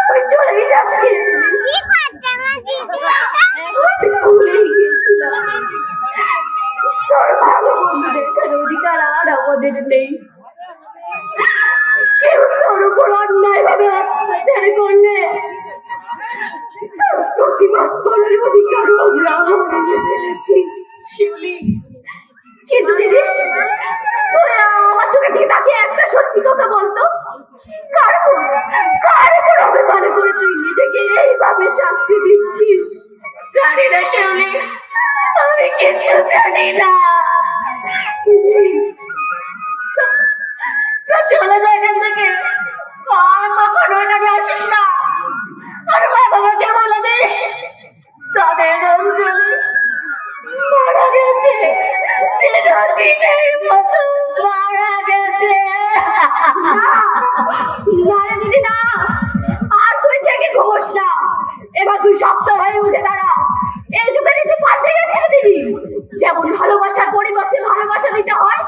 আমি চলেই যাচ্ছি। ভুলেই গিয়েছিলাম তোর ভালো বন্ধু দেখার অধিকার আর আমাদের নেই। কেউ তোর উপর অন্যায় ভাবে অত্যাচার করলে তার প্রতিবাদ করার অধিকারও আমরা হারিয়ে ফেলেছি শিউলি। কিন্তু দিদি, তুই আমার চোখে দিকে তাকিয়ে একটা সত্যি কথা বলতো, কার উপর অভিমান করে তুই নিজেকে এইভাবে শাস্তি দিচ্ছিস? জানি না শিউলি, আমি কিছু জানি না। চলে যায় এখান থেকে, আর কখনো এখানে আসিস না। আর মা বাবাকে বলে দিস তাদের অঞ্জলি মারা গেছে, চিরদিনের মতো মারা গেছে। না রে দিদি না, আর তুই থেকে ঘুমোস না। এবার তুই শক্ত হয়ে উঠে দাঁড়া। এই যুগে রীতি পাল্টে গেছে দিদি। যেমন ভালোবাসার পরিবর্তে ভালোবাসা দিতে হয়,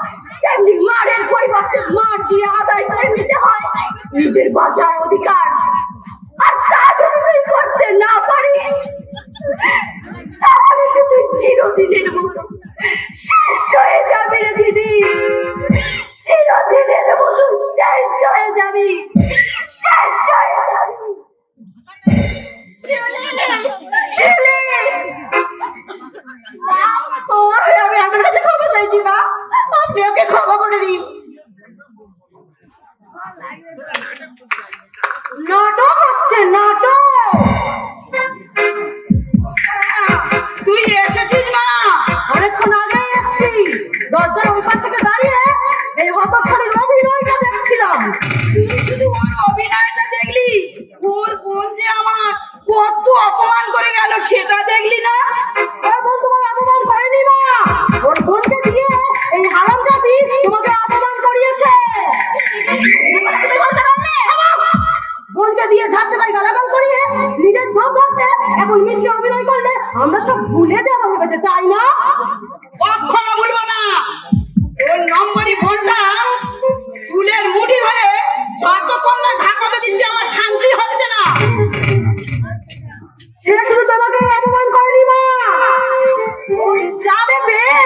তেমনি মারের পরিবর্তে মার দিয়ে আদায় করে নিতে হয় নিজের বাঁচার অধিকার। আর তা যদি তুই করতে না পারিস তাহলে যে তুই চিরদিনের মতো শেষ হয়ে যাবি রে দিদি, চিরদিনের মতো শেষ হয়ে যাবি, শেষ হয়ে যাবি। আমি আপনার কাছে ক্ষমা চাইছি মা, আপনি ওকে ক্ষমা করে দিন। নাটক হচ্ছে, নাটক। তুই এসেছিস মা? অনেকক্ষণ আগে এসেছি। দরজার ওই পাশ থেকে দাঁড়িয়ে এই হতচ্ছাড়ির অভিনয়টা দেখছিলাম। তুই শুধু ওর অভিনয়টা দেখলি? ওর বোন যে আমার কত অপমান করে গেল সেটা দেখলি না? ওর বোন তোমাকে অপমান করেনি মা, ওর বোনকে দিয়ে এই হারামজাদি তোমাকে অপমান করিয়েছে। তুমি বলতে পারলে? বোনকে দিয়ে যাচ্ছে তাই গালাগাল করিয়ে নিজের দোষ ধরতে এখন মিথ্যে অভিনয় করলে আমরা সব ভুলে যাবো ভেবেছে, তাই না? কখনো ভুলবো না। ওর নম্বরই বোনটা চুলের মুঠি ধরে যতক্ষণ না ঢাকাতে দিচ্ছে আমার শান্তি হচ্ছে না। সে শুধু তোমাকে অপমান করেনি মা, যাবে পেয়ে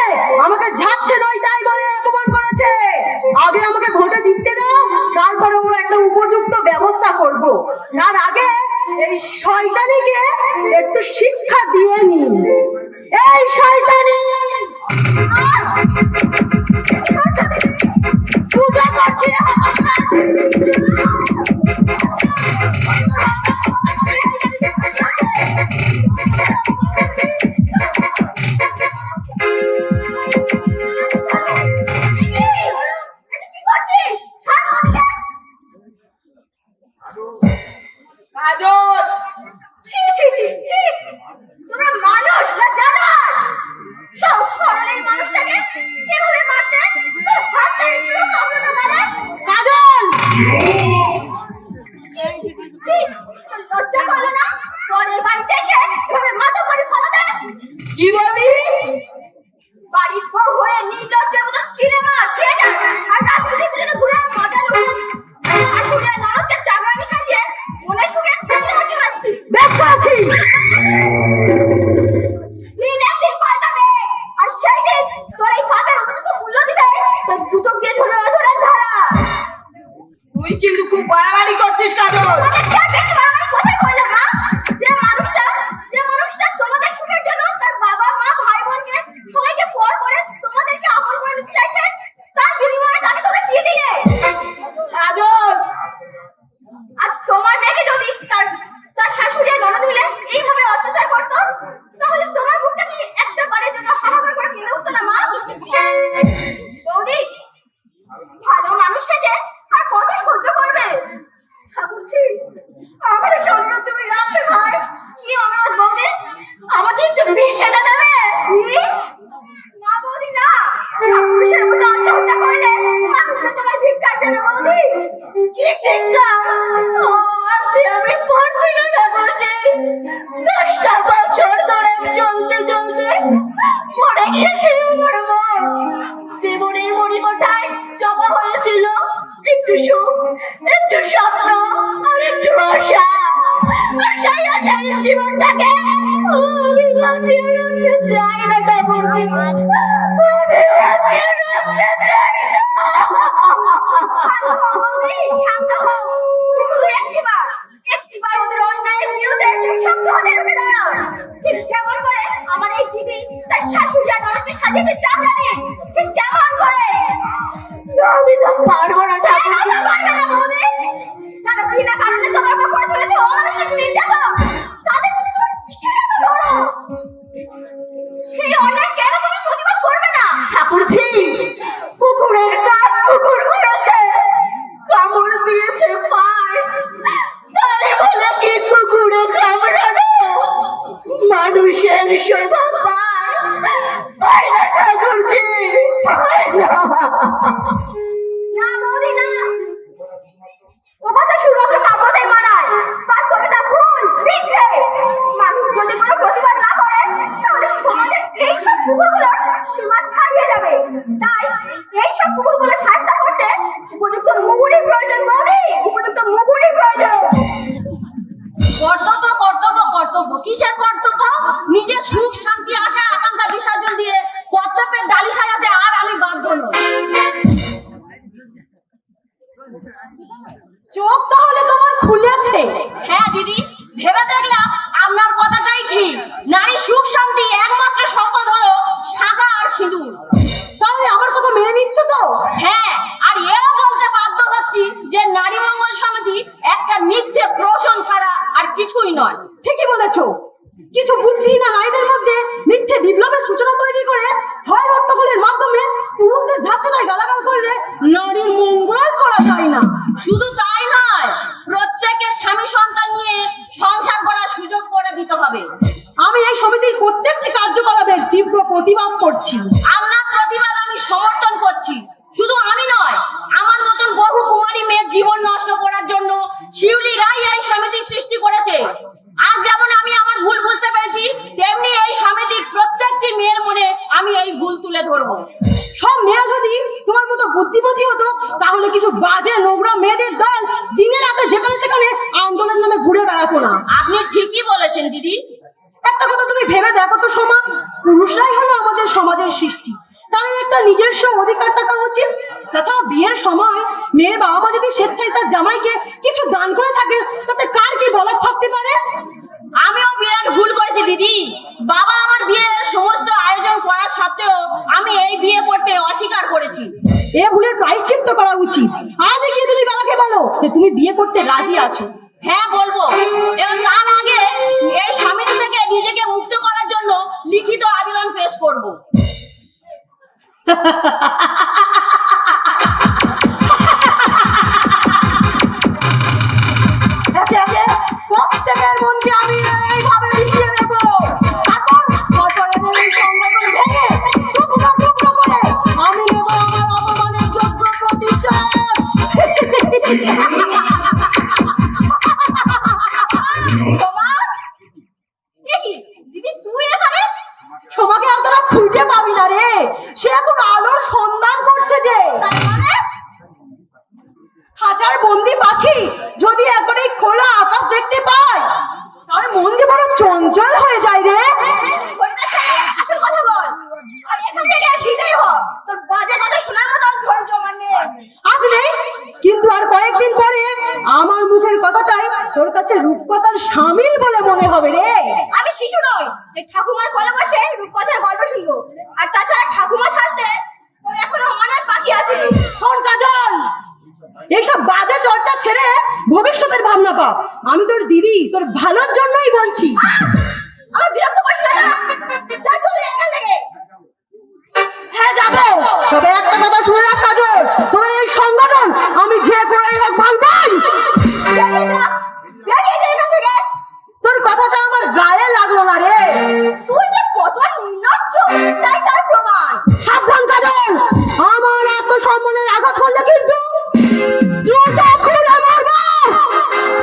আমাকে ঝাড়ছে নয় তাই বলে অপমান করেছে। আগে আমাকে ভোটে দিতে দাও, তারপরে ওর একটা উপযুক্ত ব্যবস্থা করব। তার আগে এই শয়তানিকে একটু শিক্ষা দিয়ে নিন। এই শয়তানি পূজা করছে। কাজল, ছি ছি ছি ছি, তোমরা মানুষ না জানোয়ার? সহজ সরলের মানুষটাকে এভাবে মারতে তোর হাতটা একটু কামড়ে না মারে? কাজল, ছি ছি ছি, তোর লজ্জা করলো না? পরের বাড়িতে এসে এভাবে মাথা করে ফলাতে? কি বলি? বাড়ির বউ হয়ে নির্লজ্জের মতো সিনেমা থিয়েটার আর রাজনীতি ঘুরে মজা লুটছিস। শাশুড়ি আর ননদকে চাকরানি সাজিয়ে মনে সুখে খুশি হাসি হাসছিস। ব্যস্ত আছি। দিন একদিন পাল্টাবে, আর সেই দিন তোর এই পাতের উপযুক্ত মূল্য দিতে তোর দু চোখ দিয়ে ঝরে ঝরে ধারা। তুই কিন্তু খুব বাড়াবাড়ি করছিস কাজল। তোমাদের কি আর বেশি বাড়াবাড়ি কোথায় করলাম না? যে মানুষটা তোমাদের সুখের জন্য তার বাবা মা ভাই বোনকে সবাইকে পর করে তোমাদেরকে আপন করে নিতে চাইছে, তার বিনিময়ে তাকে তোমরা কি দিলে? কাজল, আজ তোমার মেয়েকে যদি তার শাশুড়ি আর ননদ মিলে এইভাবে অত্যাচার করতো, তাহলে তোমার মুখটা কি একটা বারের জন্য হাহাকার করে কেঁদে উঠতো না মা? বৌদি, ভালো মানুষ সেজে আর কত সহ্য করবে? ভাবছি আমাকে একটু অনুরোধ তুমি রাখবে ভাই। কি অনুরোধ বৌদি? আমাকে একটু বিষ এনে দেবে। বিষ? না বৌদি না, পুরুষের মতো আত্মহত্যা করলে মানুষরা তোমায় ভিক্ষা দেবে বৌদি। কি ভিক্ষা? আর যে আমি পড়ছি না করছি 10টা বছর ধরে চলতে চলতে মরে গিয়েছে আমার মা। জীবনের মণিকোঠায় জমা হয়েছিল একটু সুখ, একটু স্বপ্ন আর একটু আশা। আর সেই আশায় জীবনটাকে আমি বাঁচিয়ে রাখতে চাই না ঠাকুরজি, আমি বাঁচিয়ে রাখতে চাই না। শান্ত হও, শুধু একটিবার ওদের অন্যায়ের বিরুদ্ধে তুমি শক্ত হাতে রুখে দাঁড়াও। ঠিক যেমন করে আমার এই দিদি তার শাশুড়ি আর ননদকে সাজিয়ে চামড়ানি, ঠিক তেমন করে আমি তো পারবো না ঠাকুরজি। পারবে না বৌদি? যারা বিনা কারণে তোমার উপর করে চলেছে অমানসিক নির্যাতন, তাদের প্রতি তোমার কিসের এত দরদ? সেই অন্যায় কেন তুমি প্রতিবাদ করবে না? ঠাকুরজি, কুকুরের কাজ কুকুর করেছে, কামড় দিয়েছে পায়, তাহলে বলে কি কুকুরে কামড়ানো মানুষের স্বভাব পায় না ঠাকুরজি, পায় না। না বৌদি না, ও কথা শুধুমাত্র কাপড়েই মানায়, বাস্তবে তা ভুল, মিথ্যে। মানুষ যদি কোনো প্রতিবাদ না করে তাহলে সমাজের এইসব কুকুরগুলোর সীমা ছাড়িয়ে যাবে। তাই এইসব কুকুরগুলো শাস্তি করতে উপযুক্ত মুগুরি প্রয়োজন বৌদি, উপযুক্ত মুগুরি প্রয়োজন। কর্তব্য কর্তব্য কর্তব্য, কিসের কর্তব্য? নিজের সুখ শান্তি আশা আকাঙ্ক্ষা বিসর্জন দিয়ে কর্তব্যের ডালি সাজাতে আর আমি বাধ্য নই। চোখ তাহলে তোমার খুলেছে। হ্যাঁ দিদি, ভেবে দেখলাম আপনার কথাটাই ঠিক। নারী সুখ শান্তি একমাত্র সম্পদ হলো শাঁখা আর সিঁদুর। তাহলে আমার কথা মেনে নিচ্ছ তো? হ্যাঁ, আর এও বলতে বাধ্য হচ্ছি যে নারী মঙ্গল সমিতি একটা মিথ্যে প্রহসন ছাড়া আর কিছুই নয়। ঠিকই বলেছো। কিছু বুদ্ধিহীন নারীদের মধ্যে মিথ্যে বিপ্লবের সূচনা তৈরি করে হয় হট্টগোলের মাধ্যমে পুরুষদের ঝাঁচটায় গালাগাল করলে নারীর মঙ্গল করা যায় না। শুধু তাই নয়, প্রত্যেকের স্বামী সন্তান নিয়ে সংসার করার সুযোগ করে দিতে হবে। আমি এই সমিতির প্রত্যেকটি কার্যকলাপের তীব্র প্রতিবাদ করছি। আপনার প্রতিবাদ আমি সমর্থন করছি। শুধু আমি নয়, আমার মতন বহু কুমারী মেয়ের জীবন নষ্ট করার জন্য শিউলি রায় এই সমিতির সৃষ্টি করেছে। আজ যেমন আমি আমার ভুল বুঝতে পেরেছি, তেমনি এই সমিতির প্রত্যেকটি মেয়ের মনে আমি এই ভুল তুলে ধরবো। সব মেয়েরা যদি তোমার মতো বুদ্ধিমতী হতো তাহলে কিছু বাজে নোংরা মেয়েদের দল দিনে রাতে যেখানে সেখানে আন্দোলন নামে ঘুরে বেড়াতো না। আপনি ঠিকই বলেছেন দিদি। একটা কথা তুমি ভেবে দেখো তো সোমা, পুরুষরাই হলো আমাদের সমাজের সৃষ্টি, তাদের একটা নিজস্ব অধিকার থাকা উচিত। তাছাড়া বিয়ের সময় মেয়ের বাবা মা যদি স্বেচ্ছায় তার জামাইকে কিছু দান করে থাকে তাতে কার কি বলার থাকতে পারে? আমিও বিরাট ভুল করেছি দিদি। বাবা আমার বিয়ের সমস্ত আয়োজন করা সত্ত্বেও আমি এই বিয়ে করতে অস্বীকার করেছি। এ ভুলের প্রায়শ্চিত্ত করা উচিত। আজ গিয়ে তুমি বাবাকে বলো যে তুমি বিয়ে করতে রাজি আছো। হ্যাঁ বলবো, এবং তার আগে এই সমিতি থেকে নিজেকে মুক্ত করার জন্য লিখিত আবেদন পেশ করব। একে একে তোর কাছে রূপকথার সামিল বলে মনে হবে রে। আমি শিশু নই যে ঠাকুমার কোলে বসে রূপকথার গল্প শুনবো। আর তাছাড়া ঠাকুমা সাজতে তোর এখনো অনেক বাকি আছে। শোন কাজল, এইসব বাজে চর্চা ছেড়ে ভবিষ্যতের ভাবনা পা। আমি তোর দিদি, তোর ভালোর জন্যই বলছি। আমার বিরক্ত করিস না, যা চলে এখান থেকে। হ্যাঁ যাবো, তবে একটা কথা শুনে রাখ কাজল, তোদের এই সংগঠন আমি যে করে হোক ভাঙবই। বেরিয়ে যা এখান থেকে। তোর কথাটা আমার গায়ে লাগলো না রে। তুই যে কত নির্লজ্জ তাই তার প্রমাণ। সাবধান কাজল, আমার আত্মসম্মানের আঘাত করলে কিন্তু জুতো খুলে মারবো।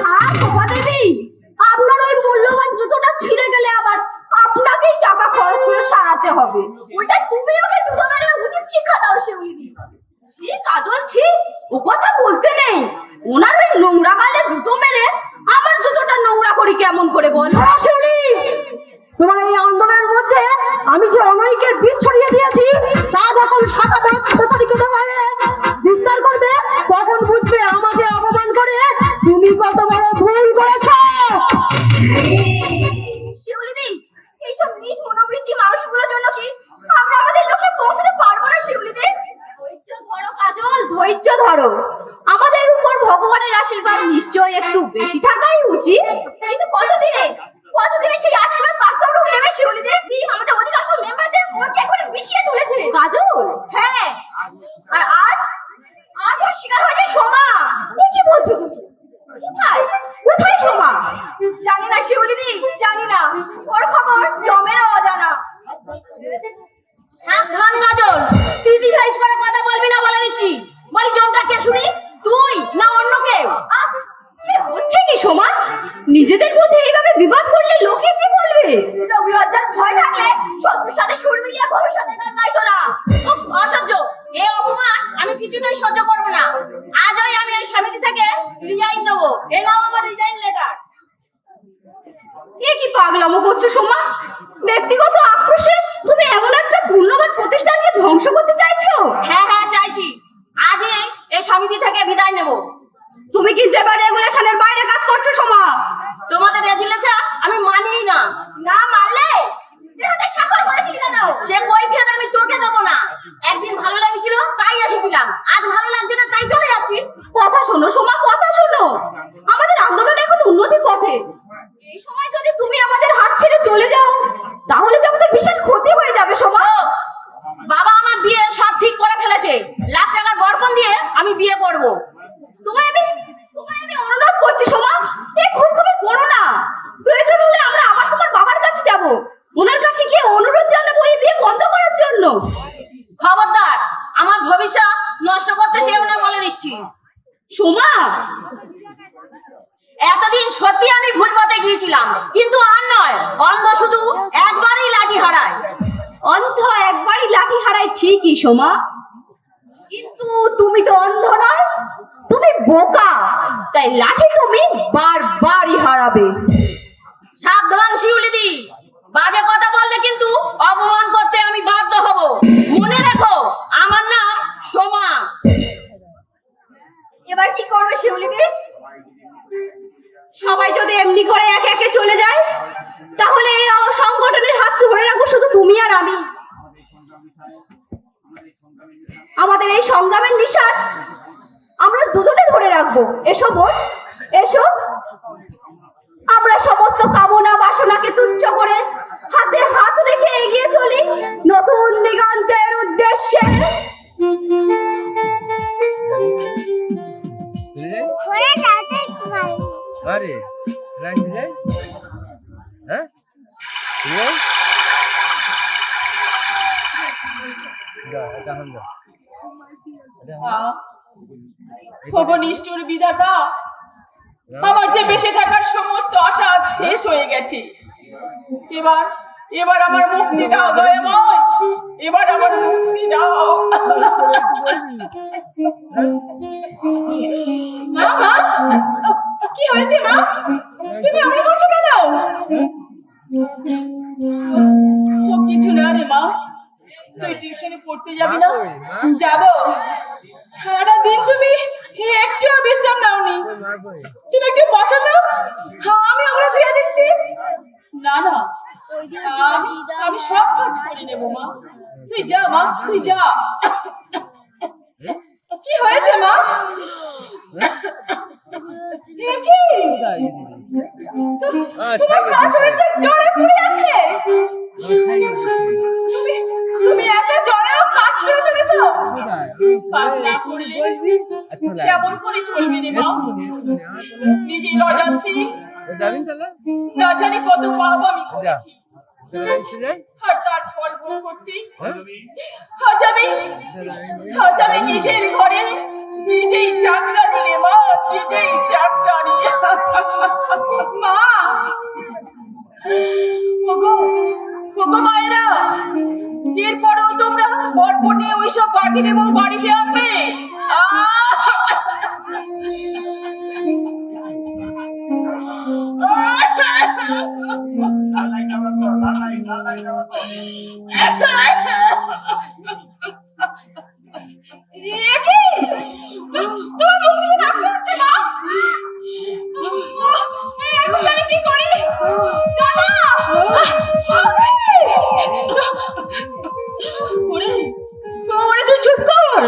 হ্যাঁ বাবা দেবী, আপনার ওই মূল্যবান জুতোটা ছিঁড়ে গেলে আবার আপনাকেই টাকা খরচ করে সারাতে হবে। ওটা তুমি ওকে জুতো মেরে উচিত শিক্ষা দাও শিউলিদি। ছি কাজল ছি, ও কথা বলতে নেই। ওনার ওই নোংরা গালে জুতো মেরে আমার জুতোটা নোংরা করি কেমন করে বল? সরাসরি তোমার এই আন্দোলনের মধ্যে আমি যে অনৈক্যের বীজ ছড়িয়ে দিয়েছি তা যখন শাখা প্রসারিত হয়ে বিস্তার করবে তখন বুঝবে আমাকে অপমান করে তুমি কত বড় ভুল করেছ। শিউলিদি, এইসব নিজ মনোবৃত্তি মানুষগুলোর জন্য কি আমরা আমাদের লক্ষ্যে পৌঁছতে পারবো না শিউলিদি? ধৈর্য ধরো কাজল, ধৈর্য ধরো। আমাদের উপর ভগবানের আশীর্বাদ নিশ্চয়ই একটু বেশি থাকাই উচিত। কিন্তু কতদিনে সেই আশীর্বাদ বাস্তব রূপ নেবে শিউলিদি? আমাদের অধিকাংশ মেম্বারদের মনকে একবারে মিশিয়ে তুলেছে। কাজল, হ্যাঁ, আর আজ ওর শিকার হয়েছে সোমা। এ কি বলছো তুমি? কোথায় কোথায় সোমা? জানি না শিউলিদি, জানি না। ওর খবর জমেরও অজানা। সাবধান কাজল, দিদি সাইজ করে কথা বলবি না বলে দিচ্ছি। বলি জমটা কে শুনি, তুই না অন্য কেউ? আহ, কি হচ্ছে কি সোমা? নিজেদের মধ্যে এইভাবে বিবাদ করলে লোকে কি বলবে? রবি লজ্জার ভয় থাকলে শত্রুর সাথে সুর মিলিয়ে ভবিষ্যতের গান গাইতো না। উফ, অসহ্য! এই অপমান আমি কিছুতেই সহ্য করবো না। আজই আমি এই সমিতি থেকে রিজাইন দেবো। এই নাও আমার রিজাইন লেটার। এ কি পাগলামো করছো সোমা? ব্যক্তিগত আক্রোশে তুমি এমন একটা মূল্যবান প্রতিষ্ঠানকে ধ্বংস করতে চাইছো? হ্যাঁ হ্যাঁ চাইছি, আজই এই সমিতি থেকে বিদায় নেব। তুমি কিন্তু এবার রেগুলেশনের বাইরে কাজ করছো সোমা। তোমাদের রেজুলেশন আমি মানিই না। না মানলে নিজের হাতে স্বাক্ষর করেছিলি কেন? সে কৈফিয়ত আমি তোকে দেবো না। একদিন ভালো লেগেছিল তাই এসেছিলাম, আজ ভালো লাগছে না তাই চলে যাচ্ছি। কথা শোনো সোমা, কথা শোনো। আমাদের আন্দোলন এখন উন্নতির পথে। এই সময় যদি তুমি আমাদের হাত ছেড়ে চলে যাও তাহলে যে আমাদের বিশাল ক্ষতি হয়ে যাবে সোমা। বাবা আমার বিয়ে সব ঠিক করে ফেলেছে, লাখ টাকার বরপণ দিয়ে আমি বিয়ে করব। তোমায় আমি অনুরোধ করছি সোমা, এই ভুল তুমি করো না। প্রয়োজন হলে আমরা আবার তোমার বাবার কাছে যাব, ওনার কাছে গিয়ে অনুরোধ জানাবো এই বিয়ে বন্ধ করার জন্য। খবরদার আমার ভবিষ্যৎ নষ্ট করতে চেও না বলে দিচ্ছি। সোমা, এতদিন সত্যি আমি ভুল পথে গিয়েছিলাম, কিন্তু আর নয়। অন্ধ শুধু একবারই লাঠি হারায়। অন্ধ একবারই লাঠি হারায় ঠিকই সোমা, কিন্তু তুমি তো অন্ধ নয়, তুমি বোকা। তাই লাঠি তুমি বারবারই হারাবে। সাবধান শিউলিদি, বাজে কথা বললে কিন্তু অপমান করতে আমি বাধ্য হব। মনে রেখো আমার নাম সোমা। এবার কি করবে শিউলিদি? সবাই যদি এমনি করে একে একে চলে যায় তাহলে এই সংগঠনের হাত ধরে রাখবো শুধু তুমি আর আমি। আমাদের এই সংগ্রামের নিঃশ্বাস আমরা দুজনে ধরে রাখবো। এসো বোন, এসো। আমরা সমস্ত কামনা বাসনাকে তুচ্ছ করে হাতে হাত রেখে এগিয়ে চলি নতুন দিগন্তের উদ্দেশ্যে। अरे रंग है हाँ ये নিষ্ঠুর বিধাতা, আমার যে বেঁচে থাকার সমস্ত আশা আজ শেষ হয়ে গেছে। এবার আমার মুক্তি দাও দয়াময়, এবার আমার মুক্তি দাও। মা, মা, কি হয়েছে মা? তুমি এমন করছো কেন? ও কিছু না রে মা, তুই টিউশনে পড়তে যাবি না? যাবো। সারাদিন তুমি একটু বিশ্রাম নাওনি, তুমি একটু বসো তো। আমি ওগুলো ধুয়ে দিচ্ছি। না না, আমি সব কাজ করে নেবো মা। তুই যা মা, তুই যা। কি হয়েছে মা? এ কি? তোমার শাশুড়ি তো জ্বরে পড়ে যাচ্ছে। তুমি এত জ্বরেও কাজ করে চলেছো? কাজ না করলে কেমন করে চলবে রে মা? নিজের অজান্তে না জানি কত পাপ আমি করেছি, আর তার ফল ভোগ করতে আজ আমি নিজের ঘরে নিজেই চাকরানি রে মা, নিজেই চাকরানি। মা, ওগো মায়েরা, এরপরেও তোমরা বরপর নিয়ে ওইসব বাড়ি নেব বাড়িতে আনবে? কি করি? তুই চুপ কর।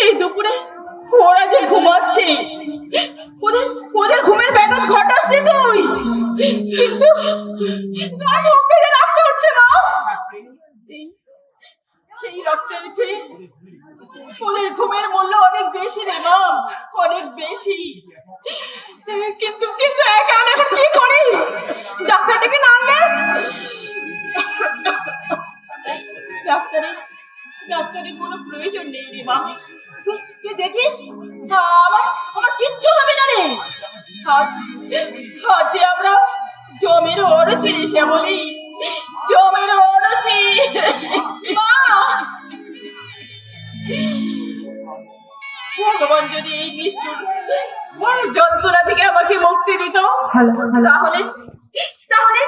এই দুপুরে ওরা যে ঘুমাচ্ছে, ওদের ঘুমের ব্যাঘাত ঘটাসনি তুই। কিন্তু রক্ত উঠছে মা, এই রক্তের চেয়ে ওদের ঘুমের মূল্য অনেক বেশি রে মা, অনেক বেশি। কিন্তু এখন কি করি? ডাক্তার ডেকে না আনলে? ডাক্তারের কোনো প্রয়োজন নেই রে মা। তুই দেখিস আমার কিচ্ছু হবে না রে। আজ আমরা জমির অরুচি এসে বলি, জমির অরুচি। মা, ভগবান যদি এই নিষ্ঠুর যন্ত্রণা থেকে আমাকে মুক্তি দিত, তাহলে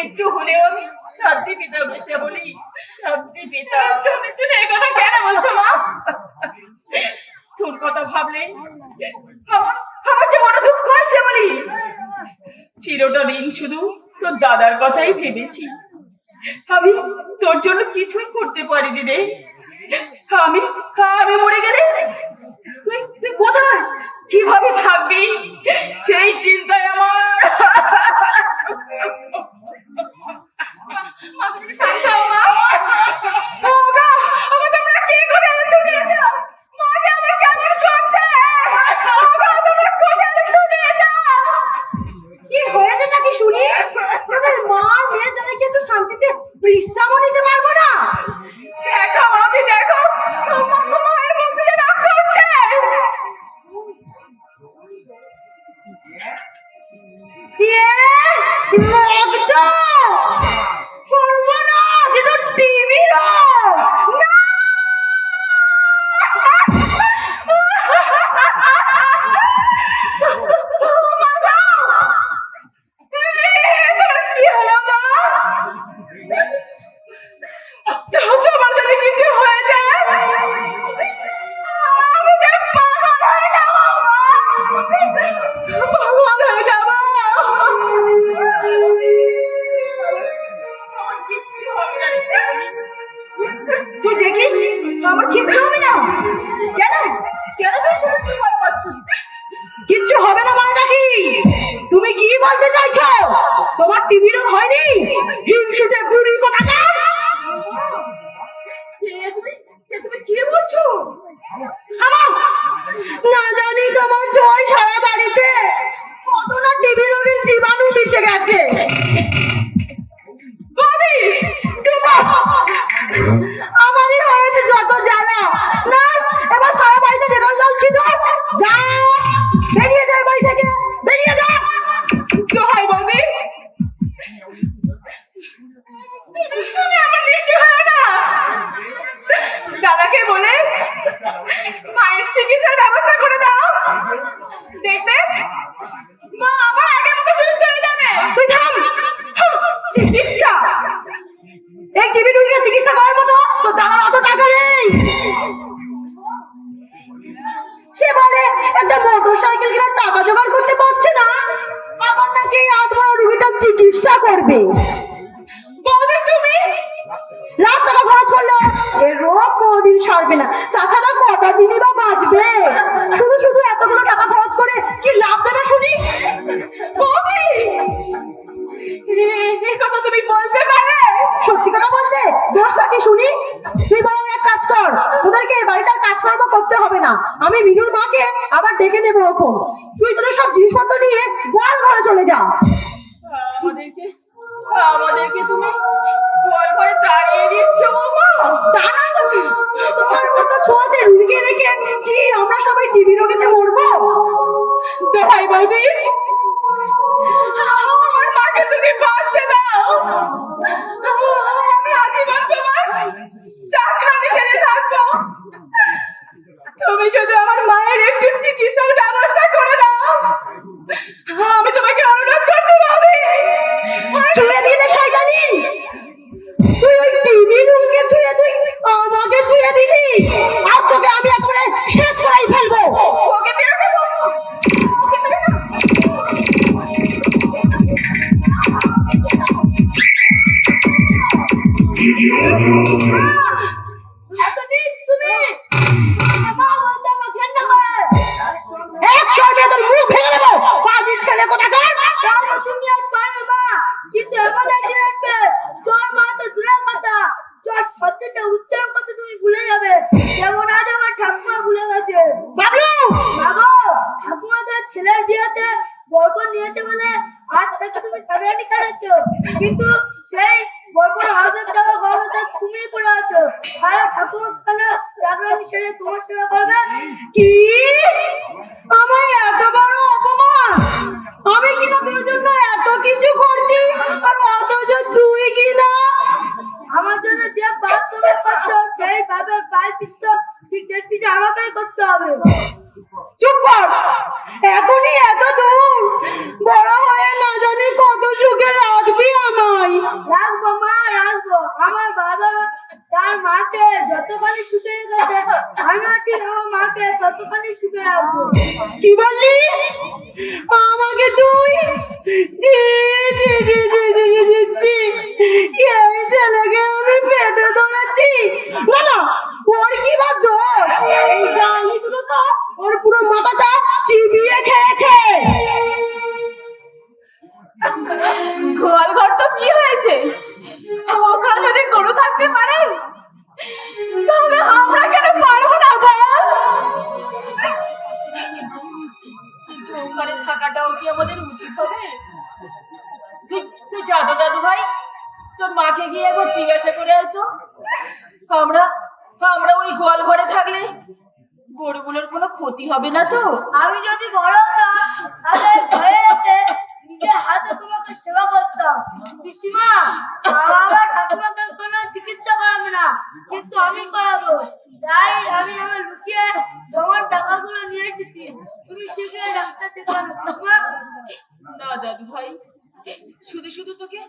একটু হলেও আমি শান্তি পেতাম এসে বলি, শান্তি পেতাম। তুমি এই কথা কেন বলছো মা? তোর কথা ভাবলে আমার যে বড় দুঃখ হয় সে বলি। চিরটা দিন শুধু তোর দাদার কথাই ভেবেছি। আমি তোর জন্য কিছুই করতে পারিনি রে। আমি মরে গেলে তুই কোথায়, কিভাবে থাকবি, সেই চিন্তায় আমার। কি হয়েছে নাকি শুনি? তোদের মা মেয়ে যারা কি একটু শান্তিতে বিশ্রামও নিতে পারবো না? দেখো মাকে, দেখো মায়ের মুখ থেকে রক্ত উঠছে। রক্ত! সর্বনাশ, এ তো টিবি রোগ। না! কি হলো মা? তোমার যদি কিছু হয়ে যায় আমি যে পাগল হয়ে যাবো মা, পাগল হয়ে যাবো। আমার কিচ্ছু হবে না রে। তুই দেখিস আমার কিচ্ছু হবে না। কেন তুই শুনতে ভয় পাচ্ছিস? কিচ্ছু হবে না মানে নাকি? তুমি কি বলতে চাইছো? তোমার টিভি রোগ হয়নি? হিংসুটে বুড়ি কোথাকার! তুমি কি বলছো? আমার না জানি তোমার জয় সারা বাড়িতে কত না টিভি রোগের জীবাণু মিশে গেছে। আমারই হয়েছে যত জ্বালা। না, এবার সারা বাড়িতে ডেটল জল ছিল। যা, বেরিয়ে যায় বাড়ি থেকে, বেরিয়ে যা। কি হয় বৌদি? আমার নিশ্চয় হয় না। দাদাকে বলে মায়ের চিকিৎসার ব্যবস্থা করে দাও, দেখবে মা আবার আগের মতো সুস্থ হয়ে যাবে। তুই থাম। চিকিৎসা? এই টিভি রোগীকে চিকিৎসা করার মতো তোর দাদার অত টাকা নেই। সে বলে একটা মোটরসাইকেল কেনার টাকা জোগাড় করতে পারছে না, আবার নাকি এই আধমরা রুগীটার চিকিৎসা করবে। বৌদি তুমি লাখ টাকা খরচ করলো এ রোগ কোনোদিন সারবে না। তাছাড়া কটা দিনই বা বাঁচবে? শুধু শুধু এতগুলো টাকা খরচ করে কি লাভ দেবে শুনি? বৌদি এই কথা তুমি বলতে পারে? সত্যি কথা বলতে দোষটা কি শুনি? তুই বরং এক কাজ কর, তোদেরকে এই বাড়িতে আর কাজকর্ম করতে হবে না। আমি মিনুর মাকে আবার ডেকে নেবো এখন। তুই তোদের সব জিনিসপত্র নিয়ে গোয়াল ঘরে চলে যা। আমাদেরকে তুমি গোয়াল ঘরে দাঁড়িয়ে দিচ্ছ বাবা? তা না তো কি, তোমার মতো ছোঁয়াতে রুগীকে রেখে কি আমরা সবাই টিবি রোগেতে মরবো? দোহাই বৌদি, আমার মাকে তুমি বাঁচতে দাও। আমি আজীবন তোমার চাকরানি ছেড়ে থাকবো। তুমি শুধু আমার মায়ের একটু চিকিৎসার ব্যবস্থা করে দাও। আমি তোমাকে অনুরোধ করছি বৌদি। ছুঁয়ে দিলে শয়তানি, তুই ওই টিবি রোগীকে ছুঁয়ে তুই আমাকে ছুঁয়ে দিলি। আজ তোকে আমি একবারে শেষ করাই ফেলবো। ওকে বের করো। এত নিচ তুমি, মা বলতে আমার ঘেন্না করে। এক চড় তোর মুখ ভেঙে দেবো, পাজি ছেলে কোথাকার। তাও তো তুমি আজ পারো মা, কিন্তু এমন একদিন আসবে চোর মা তো দূরের কথা, চোর শব্দটা উচ্চারণ করতে তুমি ভুলে যাবে, যেমন আজ আমার ঠাকুমা ভুলে গেছে। বাবলু, মাগো, ঠাকুমা তার ছেলের বিয়েতে বরকত নিয়েছে বলে আজ থেকে তুমি চাকরানি কাটাচ্ছ, কিন্তু সেই বরকত হাজার টাকা গহনা তুমি পড়ে আছো, আর ঠাকুমা কেন চাকরানি সেরে তোমার সেবা করবে? কি আমায় এত বড় অপমান? আমি কিনা তোর জন্য এত কিছু করছি, আর অথচ তুই কিনা। আমার জন্য যে পাপ তুমি করছো সেই পাপের প্রায়শ্চিত্ত ঠিক দেখছি যে আমাকেই করতে হবে। চুপ কর, এখনই এত দূর, বড় হয়ে না জানি কত সুখে রাখবি আমায়। রাখবো মা, রাখবো। আমার বাবা তার মাকে যতখানি সুখে রেখেছে আমিও ঠিক আমার মাকে ততখানি সুখে রাখবো। কি বললি আমাকে তুই? জি জি জি জি জি জি জি জি, এই ছেলেকে আমি পেটে ধরেছি। না না, ওর কি বা দোষ? এই ডালি দুটো তো ওর পুরো মাথাটা চিবিয়ে খেয়েছে। গোয়াল ঘর তো কি হয়েছে? ওখানে যদি গরু থাকতে পারে তাহলে আমরা কেন পারবো না বল? কিন্তু ওখানে থাকাটাও কি আমাদের উচিত হবে? তুই জানো দাদু ভাই, তোর মাকে গিয়ে একবার জিজ্ঞাসা করে হয়তো আমরা আমরা ওই গোয়াল ঘরে থাকলে গরুগুলোর কোনো ক্ষতি হবে না তো? আমি যদি বড় হতাম তাহলে ঘরে রেখে নিজের হাতে তোমাকে সেবা করতাম। পিসিমা, আমার ঠাকুমাকে কোনো চিকিৎসা করাবে না, কিন্তু আমি করাবো। তাই আমি আমার লুকিয়ে তোমার টাকাগুলো নিয়ে এসেছি, তুমি শীঘ্রই ডাক্তার দেখানো। পিসিমা, না দাদু ভাই, শুধু শুধু তোকে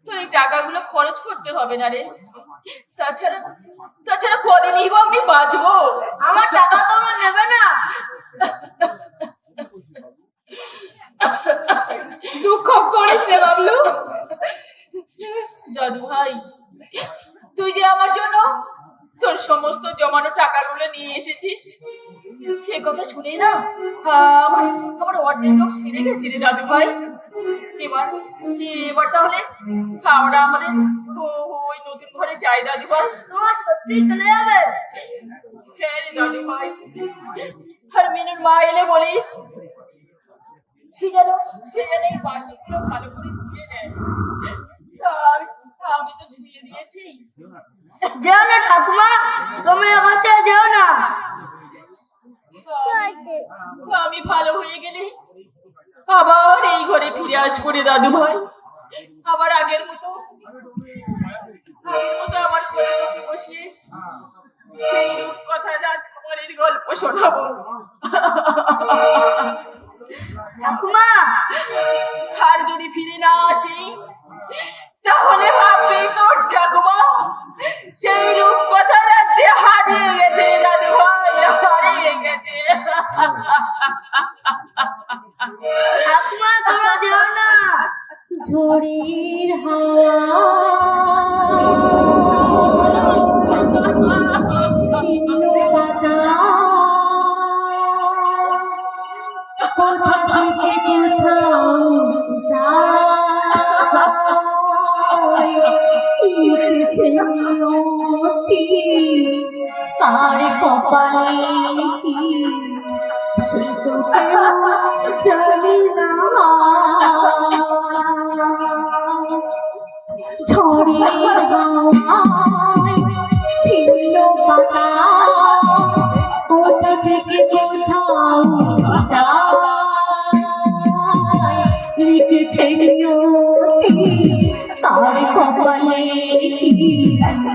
তোর এই টাকাগুলো খরচ করতে হবে না রে। তাছাড়া তাছাড়া কদিনই বা আমি বাঁচবো? আমার টাকা তোমরা নেবে না? দুঃখ করিস রে বাবলু। দাদু ভাই, তুই যে আমার জন্য তোর সমস্ত জমানো টাকাগুলো নিয়ে এসেছিস, সে কথা শুনে না আমার অর্ধেক লোক সেরে গেছে রে দাদু ভাই। এবার এবার তাহলে আমরা আমাদের ওই নতুন ঘরে যাই দাদু ভাই। তোমার সত্যি চলে যাবে? হ্যাঁ রে দাদু ভাই, আর মিনুর মা এলে বলিস সে যেন এই বাসনগুলো ভালো করে ধুয়ে দেয়। আমি তো ধুয়ে দিয়েছি। যেও না ঠাকুমা, তুমি আমার সাথে যেও না। আমি ভালো হয়ে গেলে আবার এই ঘরে ফিরে আসবো রে দাদু ভাই। আবার আগের মতো আমার কোলে বসিয়ে সেই রূপকথা রাজকুমারীর গল্প শোনাবো। ঠাকুমা, আর যদি ফিরে না আসি তাহলে ভাববি তোর ঠাকুমা সেই রূপকথা রাজ্যে হারিয়ে গেছে দাদু ভাই, হারিয়ে গেছে। ঝড়ের হাওয়া ছিন্ন পাতা কোথা থেকে কোথাও যায় লিখেছে নিয়তি তার কপালে কি সে তো কেউ জানে না ঝড়ের হাওয়ায় ছিন্ন পাতা কোথা থেকে কোথাও যায় লিখেছে নিয়তি তার কপালে কি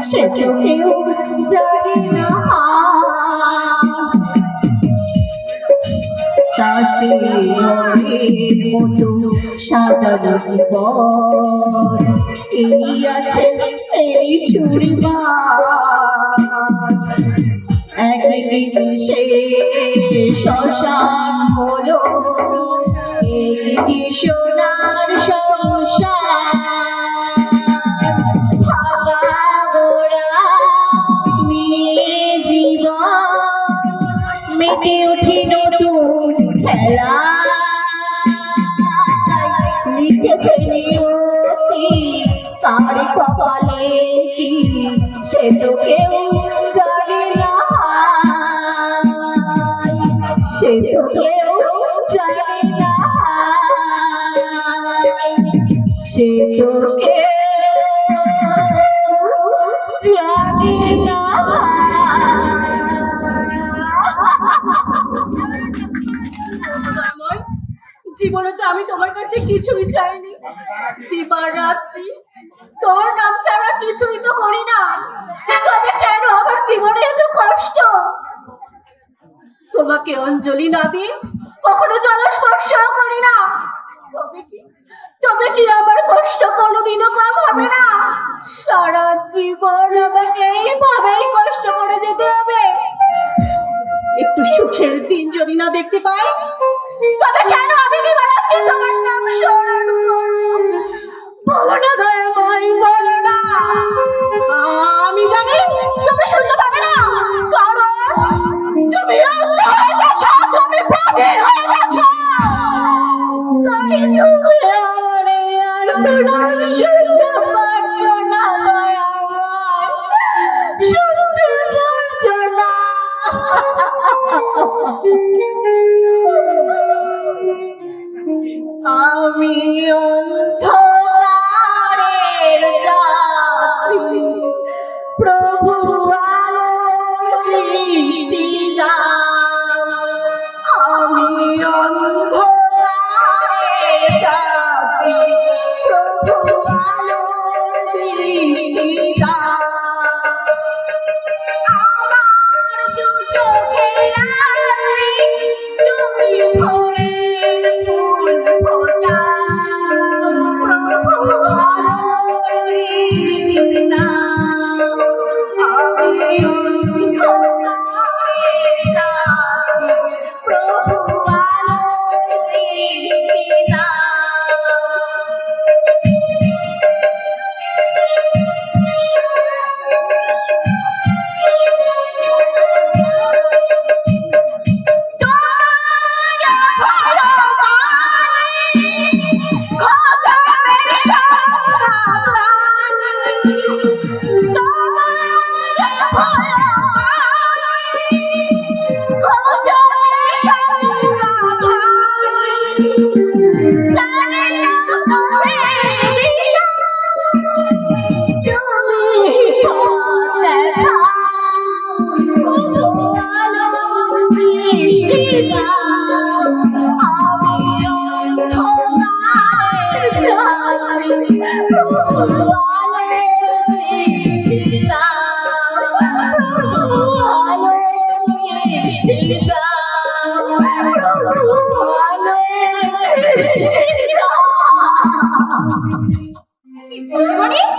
সে তো কেউ জানে না তাসের রঙের মতো সাজানো জীবন এই আছে এই চুড়িবার একদিন সে শ্মশান হলো একটি সোনার সংসার ভাঙা গোড়া নিয়ে জীবন মেতে উঠি নতুন খেলা লিখেছে নিয়তি তার কপালে কি সে তো কেউ জানে না সে তো কেউ জানে না সে তো কেউ জানে না জীবনে তো আমি তোমার কাছে কিছুই চাইনি, দিবার রাত্রি তোর নাম ছাড়া কিছুই তো করি না, তবে কেন আমার জীবনে এত কষ্ট? তোমাকে অঞ্জলি না দিয়ে কখনো জলস্পর্শ করি না, তবে কি আমার কষ্ট কোনোদিনও কম হবে না? সারা জীবন আমাকে এইভাবেই কষ্ট করে যেতে হবে? একটু সুখের দিন যদি না দেখতে পাই, তবে কেন আমি দিবারাত্রি তোমার নাম স্মরণ করব? বলো না দয়াময়, বলো না। আমি জানি তুমি শুনতে পাবে না, কারণ তুমি অন্ধ হয়ে গেছ, তুমি বধির হয়ে গেছ। তাই তুমি আমারে আর প্রণাম শুনতে পারছো না দয়াময়, শুনতে পারছো না। আমি অন্ধকারের যাত্রী, প্রভু আলোর দৃষ্টি দাও। আমি অন্ধকারের যাত্রী, প্রভু আলোর দৃষ্টি দাও। আমার দু চোখের রাত্রি তুমি ভোরের ফুল ফোটাও, প্রভু আলোর দৃষ্টি দাও। আমি অন্ধকারের যাত্রী, প্রভু আলোর দৃষ্টি দাও।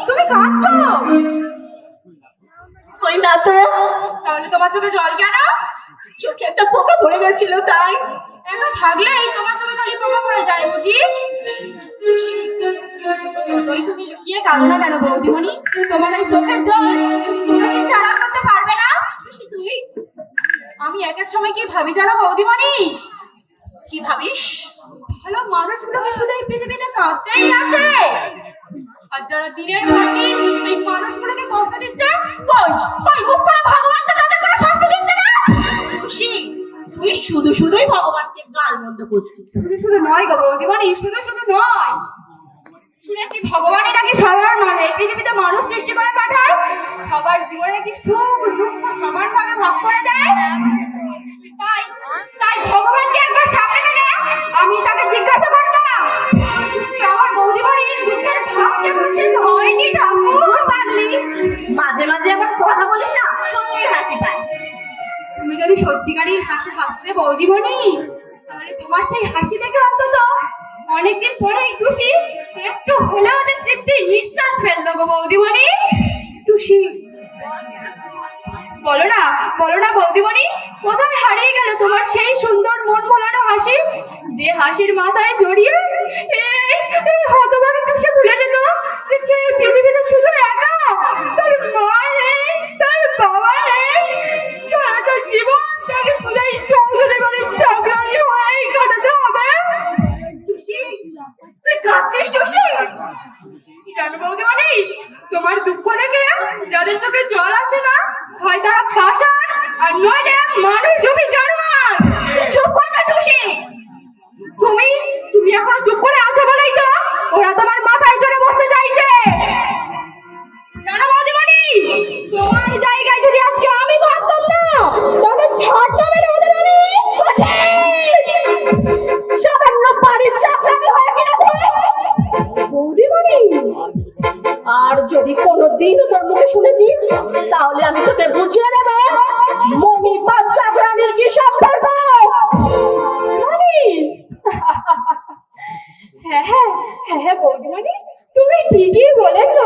তুমি কাঁদছো? কই না তো, তাহলে তোমার চোখে জল কেন? চোখে একটা পোকা পড়ে গেছিল তাই। একা থাকলেই তোমার চোখে খালি পোকা পড়ে যায় বুঝি? যতই তুমি লুকিয়ে কাঁদো না কেন বৌদিমণি, তোমার ওই চোখের জল তুমি কিন্তু আড়াল করতে পারবে না। তুমি, আমি এক এক সময় কি ভাবি জানো বৌদিমণি? কি ভাবিস? ভালো মানুষগুলোকে শুধু এই পৃথিবীতে কাঁদতেই আসে, আর যারা দিনের পর দিন এই মানুষগুলোকে কষ্ট দিচ্ছে, কই কই মুখ করে ভগবান তো তাদের কোনো শাস্তি দিচ্ছে না। খুশি, তুই শুধু শুধুই ভগবানকে গালমন্দ করছিস। শুধু শুধু নয় গো বৌদিমণি, শুধু শুধু নয়, শুনেছি ভগবানই নাকি সবার মানে এই পৃথিবীতে মানুষ সৃষ্টি করে পাঠায়, সবার জীবনে নাকি সুখ দুঃখ সমানভাবে ভাগ করে দেয়। তাই তাই ভগবানকে একবার সামনে পেলে আমি তাকে জিজ্ঞাসা করতাম, আমার বৌদিমণির দুঃখের ভাগ কেমন শেষ হয়নি ঠাকুর? পাগলি, মাঝে মাঝে আবার কথা বলিস না, সত্যি হাসি পায়। তুমি যদি সত্যিকারই হাসি হাসতে বৌদিমণি, তাহলে তোমার সেই হাসি দেখে অন্তত অনেকদিন পরে খুশি একটু হলেও যে তৃপ্তির নিঃশ্বাস ফেলতো গো বৌদিমণি। খুশি, বলো না বৌদিমণি, কোথায় হারিয়ে গেল তোমার সেই সুন্দর মন ভোলানো হাসি, যে হাসির মাথায় জড়িয়ে এই হতভাগী টুসি ভুলে যেত যে সে পৃথিবীতে শুধু একা, তার মা নেই, তার বাবা নেই, সারাটা জীবন তাকে শুধু এই চৌধুরী বাড়ির চাকরানি হয়েই কাটাতে হবে। টুসি, তুই কাঁদছিস টুসি? জানো বৌদিমণি, তোমার দুঃখ দেখে যাদের চোখে জল আসে না, হয় তারা পাষাণ আর নইলে মানুষ রূপী জানোয়ার। চুপ কর না টুসি, তুমি তুমি এখনো চুপ করে আছো বলেই তো ওরা তোমার মাথায় চড়ে বসতে চাইছে। জানো বৌদিমণি, তোমার জায়গায় যদি আজকে আমি থাকতাম না, তবে ছাড়তাম না ওদের আমি। টুসি, সামান্য বাড়ির চাকরানি হয়ে কিনা ধরে বৌদিমণি, আর যদি কোনোদিন তোর মুখে শুনেছি, তাহলে আমি তোকে বুঝিয়ে দেব মমি বাচ্চা প্রাণীর কি সম্পর্ক। হ্যাঁ বৌদিমণি, তুমি ঠিকই বলেছো।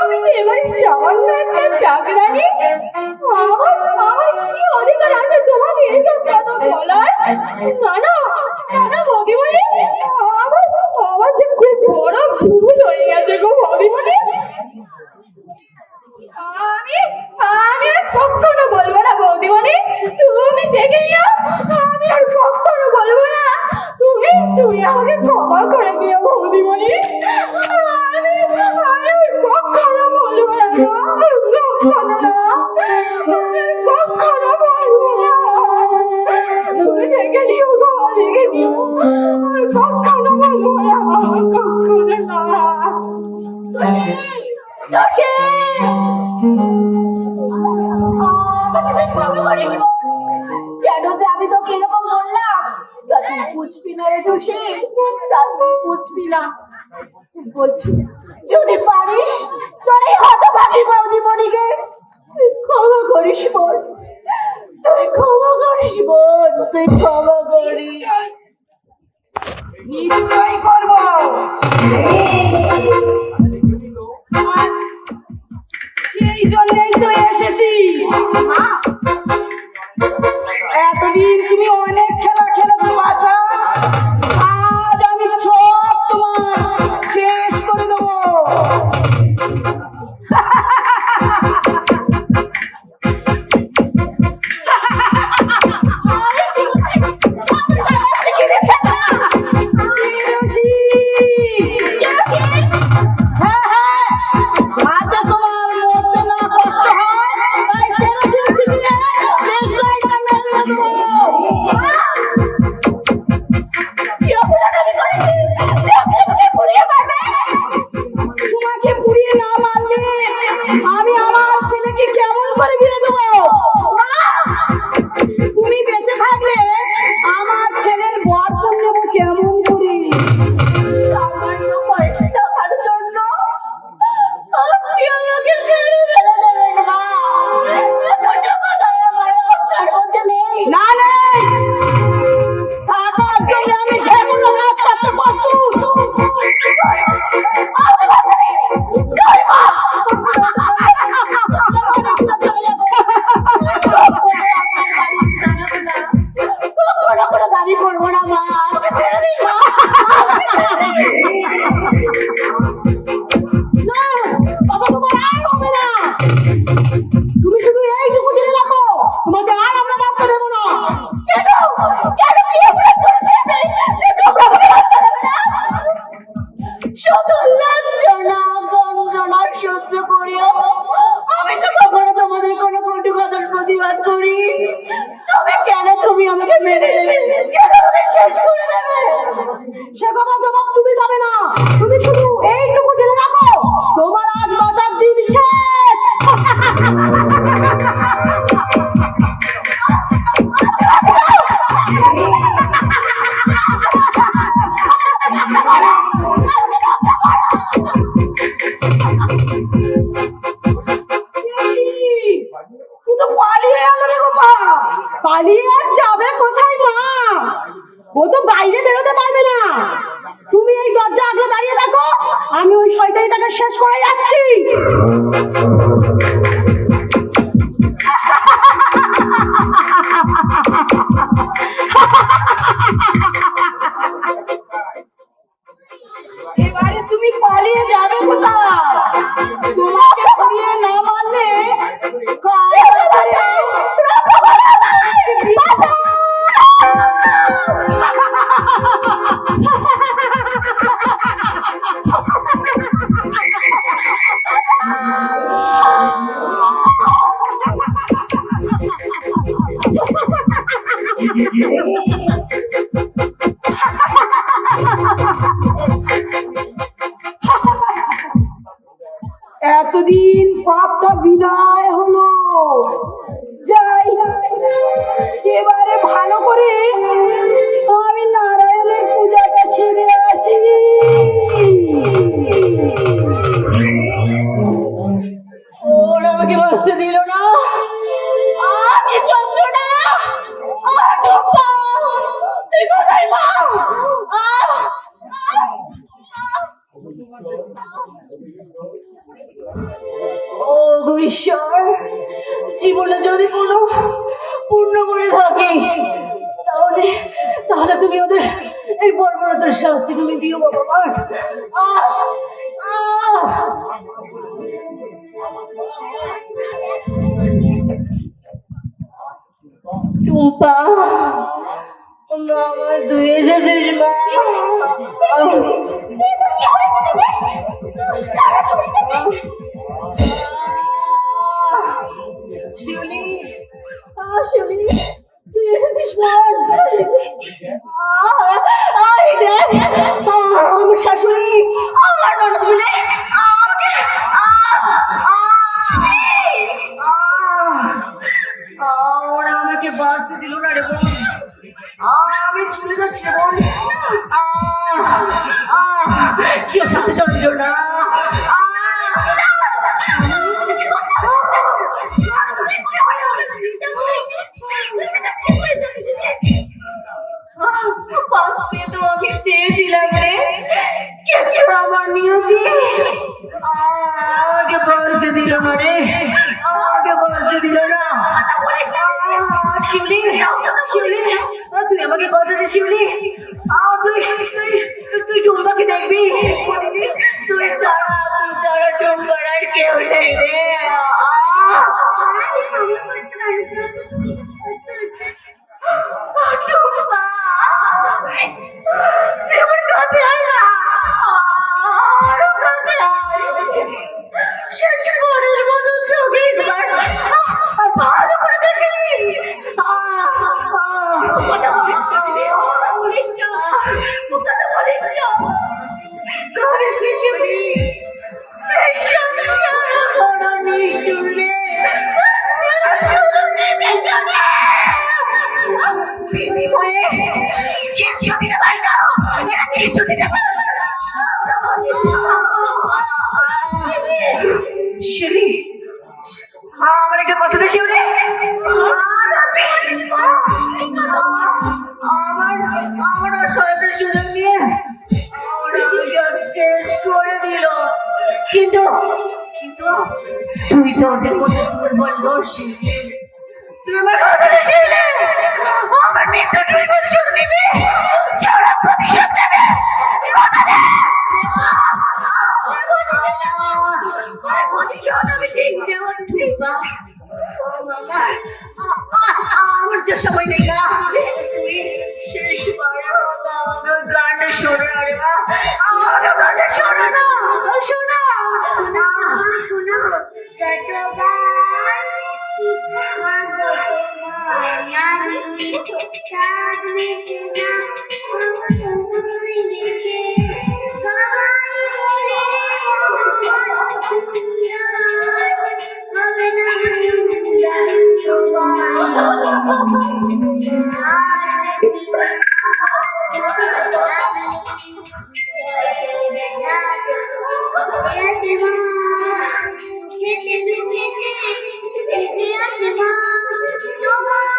আমি এবার সামান্য একটা চাকরানি, আমার কি অধিকার আছে তোমাকে এসব কথা বলার? না বৌদিমণি, আমার যে খুব বড় ভুল হয়ে গেছে গো বৌদিমণি। আমি আর কখনো বলবো না বৌদিমণি, তুমি দেখে নিও, আমি আর কখনো বলবো না। তুমি আমাকে ক্ষমা করে দিও বৌদিমণি, আমি আর কখনো বলবো না, কখনো বলবো না। তুমি দেখে নিও গো, দেখে নিও, আর কখনো বলবো না, কখনো না। টুসি, আমাকে তুই ক্ষমা করিস বোন। কেন যে আমি তোকে এরকম বললাম তা তুই বুঝবি না রে টুসি, তা তুই বুঝবি না। বলছি, যদি পারিস তোর এই হতভাগী বৌদিমণিকে তুই ক্ষমা করিস বোন, তুই ক্ষমা করিস বোন, তুই ক্ষমা করিস। নিশ্চয়ই করবো। সেই জন্যই তো এসেছি। এতদিন তুমি অনেক খেলা খেলেছো বাছা, আজ আমি সব তোমার শেষ করে দেবো। হাতে তোমার মরতে না কষ্ট হয়, তাই কেরোসিন ছিটিয়ে দেশ লাইটটা মেরে দেবো। কি অপরাধ আমি করেছি যে আপনি আমাকে পুড়িয়ে মারবে? তোমাকে পুড়িয়ে না মারলে আমি আমার ছেলেকে কেমন করে বিয়ে দেবো? তুমি বেঁচে থাকলে আমার ছেলের বর নেবো কেমন করে? সামান্য কয়েক টাকার জন্য আপনি আমাকে মেরে ফেলে দেবেন মা? এতটা কথাই আমার আপনার মধ্যে নেই? না নেই, টাকার জন্য আমি যে কোনো কাজ করতে প্রস্তুত। কোনো দাবি করবো না মা, আমাকে ছেড়ে দিন মা, আমাকে ছেড়ে দিন। ও তো বাইরে বেরোতে পারবে না। তুমি এই দরজা আগলে দাঁড়িয়ে থাকো, আমি ওই শয়তানিটাকে শেষ করে আসছি। এবারে তুমি পালিয়ে যাবে কোথায়? তোমাকে ধরিয়ে না মারলে এতদিন পাপটা বিদায় হলো। যাই, এবারে ভালো করে আমি নারায়ণের পূজাটা সেরে আসি। ওরা আমাকে বাঁচতে দিল না, আমি যন্ত্রণা। তুই কোথায় মা? ও ঈশ্বর, জীবনে যদি কোনো পূর্ণ করে থাকি, তাহলে তাহলে তুমি ওদের এই বর্বরতার শাস্তি তুমি দিও বাবা আমার। টুম্পা, আমার তুই এসেছিস মা। শিউলি, শিউলি, তুই এসেছিস বল। দেখ আমার শাশুড়ি আমার ননদ মিলে আমাকে ওরা আমাকে বাঁচতে দিল না রে বোন। আমি চলে যাচ্ছি রে বোন। কি অসাধ্য যন্ত্রণা। বাঁচতে তো আমি চেয়েছিলাম রে, কিন্তু আমার নিয়তি আমাকে বাঁচতে দিল না রে, আমাকে বাঁচতে দিল না। শিউলি, শিউলি, তুই আমাকে কথা দে শিউলি। তুই টুম্পাকে দেখবি প্রতিদিন। তুই ছাড়া টুম্পার আর কেউ নেই রে। টুম্পা, তুই আমার কাছে আয় না, আরো কাছে আয়। শেষ করের মতো তোকে একবার ভালো করে দেখি। বলিস না, কথাটা বলিস না, করিস নি শিউলি। এই সংসার বড় নিষ্ঠুর রে, শুধু দিতে চলে বিনিময়ে কিচ্ছু দিতে পারি না, কিচ্ছু দিতে পারি না। শিউলি, আমার একটা কথা দে শিউলি। আমার সহায়তার সুযোগ নিয়ে আমাকে শেষ করে দিল। কিন্তু কিন্তু তুই তো ওদের মধ্যে দুর্বল দোষী। তুই আমার কথা দে শিউলি, আমার মৃত্যু তুই প্রতিশোধ নিবি, ছাড়া প্রতিশোধ নেবে। কথা দে। আমার যে সময় নেই না, তুই শেষ আমাকে গানটা শোনো না রে মা, আমাকে গানটা শোনো না, শোনা তোমার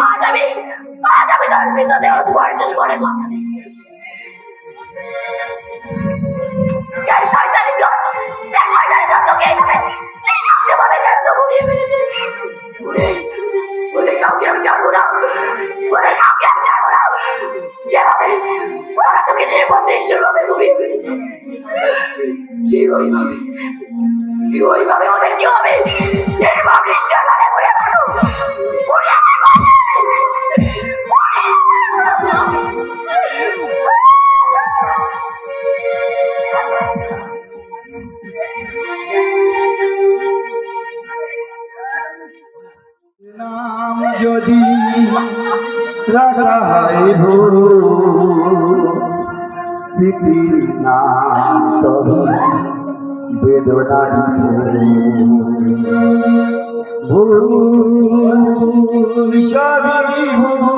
আজ আমি তার মৃতদেহ স্পর্শ করে কথা দিই। যে শয়তানি দল তোকে এইভাবে নৃশংসভাবে জ্যান্ত পুড়িয়ে ফেলেছে, ওদের কাউকে আমি ছাড়বো না, যেভাবে ওরা তোকে নির্বন্ধভাবে পুড়িয়ে ফেলেছে, ঠিক ওইভাবে ওদের কি হবে? নির্বন্ধভাবে পুড়িয়ে ফেলো, পুড়িয়ে ফেলো। নাম যদি রাখা হয় স্মৃতি নাম তব বেদনার ভুল সবই ভুল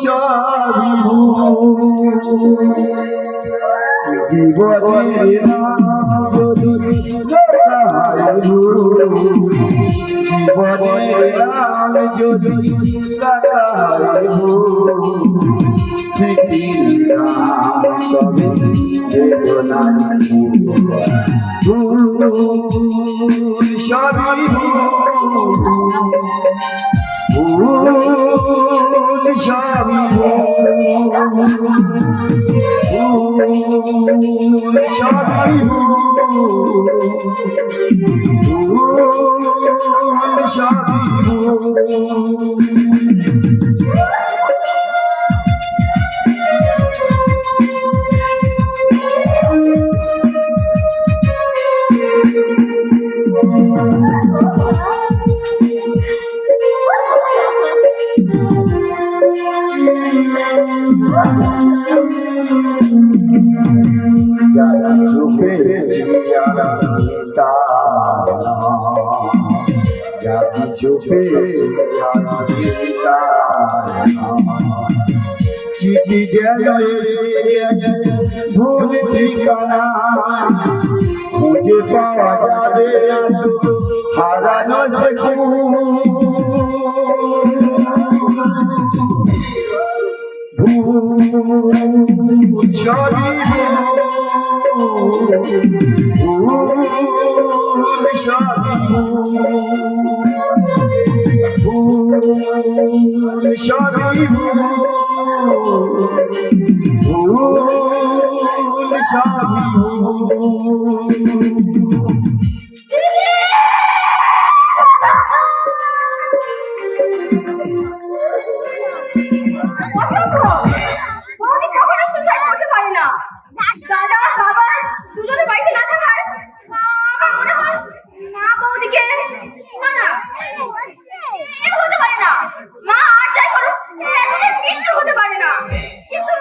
সবই জীবনের নাম যদি রাখা হয় জীবনের নাম যদি রাখা হয় স্মৃতির নাম তবে বেদনা ভুল সবই ভুল সবই ভুল সবই ভুল সবই যারা চুপে যারা চুপে চিঠি যেন এসে ভুল ঠিকানা খুঁজে পাওয়া যাবে হারানো সে ভুল সবই ভুল সবই ভুল সবই ভুল সবই দাদা বাবা দুজনে বাড়িতে না থাকার আমার মনে হয় মা বৌদিকে না হতে পারে না। মা আর যাই করো এতটা নিষ্ঠুর হতে পারে না। কিন্তু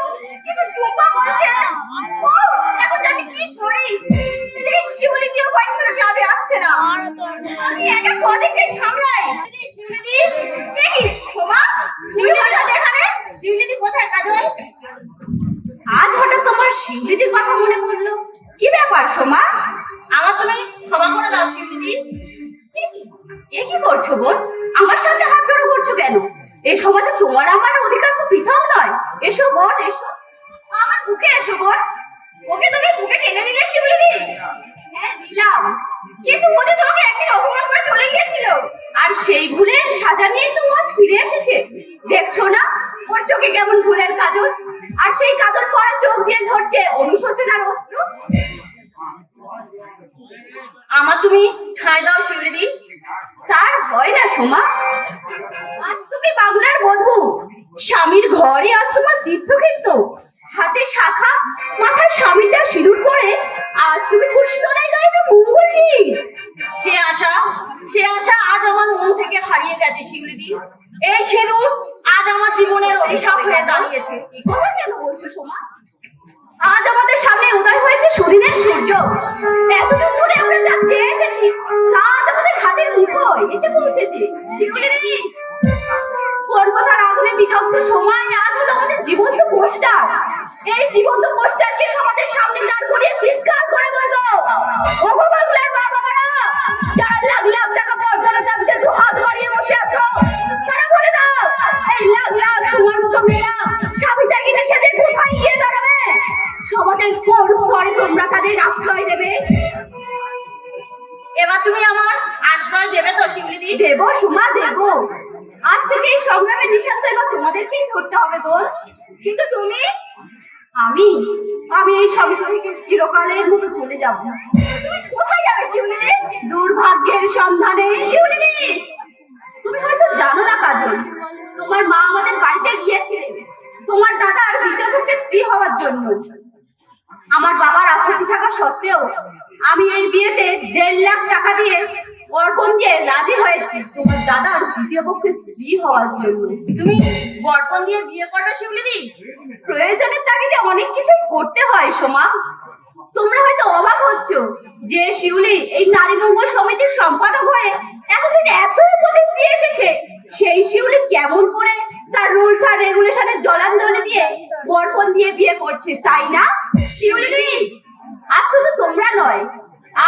টুম্পা বলছে এখন আমি কি করি? শিউলি দিয়েও কয়েকদিন ক্লাবে আসছে না, আমি একা কদিনকে সামলাই। শিউলিদি দেখি শোভা শিউলি কোথায়? এখানে শিউলিদি কোথায়? কাজল আজ হঠাৎ তোমার শিউলিদির কথা মনে পড়লো, কি ব্যাপার সোমা? আমার তুমি ক্ষমা করে দাও শিউলিদি। এ কি করছো বোন? আমার সামনে হাত জড়ো করছো কেন? এই সমাজে তোমার আমার অধিকার তো পৃথক নয়। এসো বোন, এসো আমার বুকে এসো বোন। ওকে তুমি বুকে টেনে নিলে শিউলিদি? হ্যাঁ দিলাম, কিন্তু ও যে তোমাকে একদিন অপমান করে চলে গিয়েছিল, আর সেই ভুলের সাজা নিয়ে তো আজ ফিরে এসেছে। দেখছো না ওর চোখে কেমন ভুলের কাজল, আর সেই কাজল পরা চোখ দিয়ে ঝরছে অনুশোচনার অশ্রু। আমার তুমি ঠাঁই দাও শিউলিদি। তার হয় না সোমা, আজ তুমি বাংলার বধূ, স্বামীর ঘরে আজ তোমার তীর্থক্ষেত্র, হাতে শাখা, মাথায় স্বামীর দেওয়া সিঁদুর করে আজ তুমি খুশি তোলাই গাইবে মঙ্গল গীত। সে আশা আজ আমার মন থেকে হারিয়ে গেছে শিউলিদি। এই সিঁদুর আজ আমার জীবনের অভিশাপ হয়ে দাঁড়িয়েছে। এই কথা কেন বলছো সোমা? আজ আমাদের সামনে উদয় হয়েছে সুদিনের সূর্য। এতদিন ধরে আমরা যা চেয়ে এসেছি তা আজ আমাদের হাতের মুঠোয় এসে পৌঁছেছে। শিউলিদি কলকাতার আগুনে বিদগ্ধ সময় আজ হলো আমাদের জীবন্ত পোস্টার। এই জীবন্ত পোস্টারকে সমাজের সামনে দাঁড় করিয়ে চিৎকার করে বলবো, ওগো বাংলার মা বাবারা, যারা লাখ লাখ টাকা পর্দার দাবিতে দু হাত বাড়িয়ে বসে আছো, তারা বলে দাও এই লাখ লাখ সোনার মতো মেয়েরা সাবিতা কিনে সেজে কোথায় গিয়ে দাঁড়াবে? সমাজের কোন স্তরে তোমরা তাদের আশ্রয় দেবে? এবার তুমি আমার আশ্রয় দেবে তো শিউলিদি? দেব সোমা, দেব। আজ থেকে এই সংগ্রামের নিঃস্বার্থ এবার তোমাদেরকেই ধরতে হবে বোন। কিন্তু তুমি, আমি আমি এই সমিতি থেকে চিরকালের মতো চলে যাব। তুমি কোথায় যাবে শিউলিদি? দুর্ভাগ্যের সন্ধানে। শিউলিদি, তুমি হয়তো জানো না কাজল, তোমার মা আমাদের বাড়িতে গিয়েছিলেন তোমার দাদার দ্বিতীয় পক্ষের স্ত্রী হওয়ার জন্য। আমার বাবার আপত্তি থাকা সত্ত্বেও আমি এই বিয়েতে 1.5 লাখ টাকা দিয়ে অর্পণ দিয়ে রাজি হয়েছি তোমার দাদার দ্বিতীয় পক্ষের স্ত্রী হওয়ার জন্য। তুমি বর্পণ দিয়ে বিয়ে করবে শিউলিদি? প্রয়োজনের তাগিদে অনেক কিছুই করতে হয় সোমা। তোমরা হয়তো অবাক হচ্ছ যে শিউলি এই নারী মঙ্গল সমিতির সম্পাদক হয়ে এতদিন এত উপদেশ দিয়ে এসেছে, সেই শিউলি কেমন করে তার রুলস আর রেগুলেশনের জলাঞ্জলি দিয়ে বর্পণ দিয়ে বিয়ে করছে, তাই না শিউলি? আজ শুধু তোমরা নয়,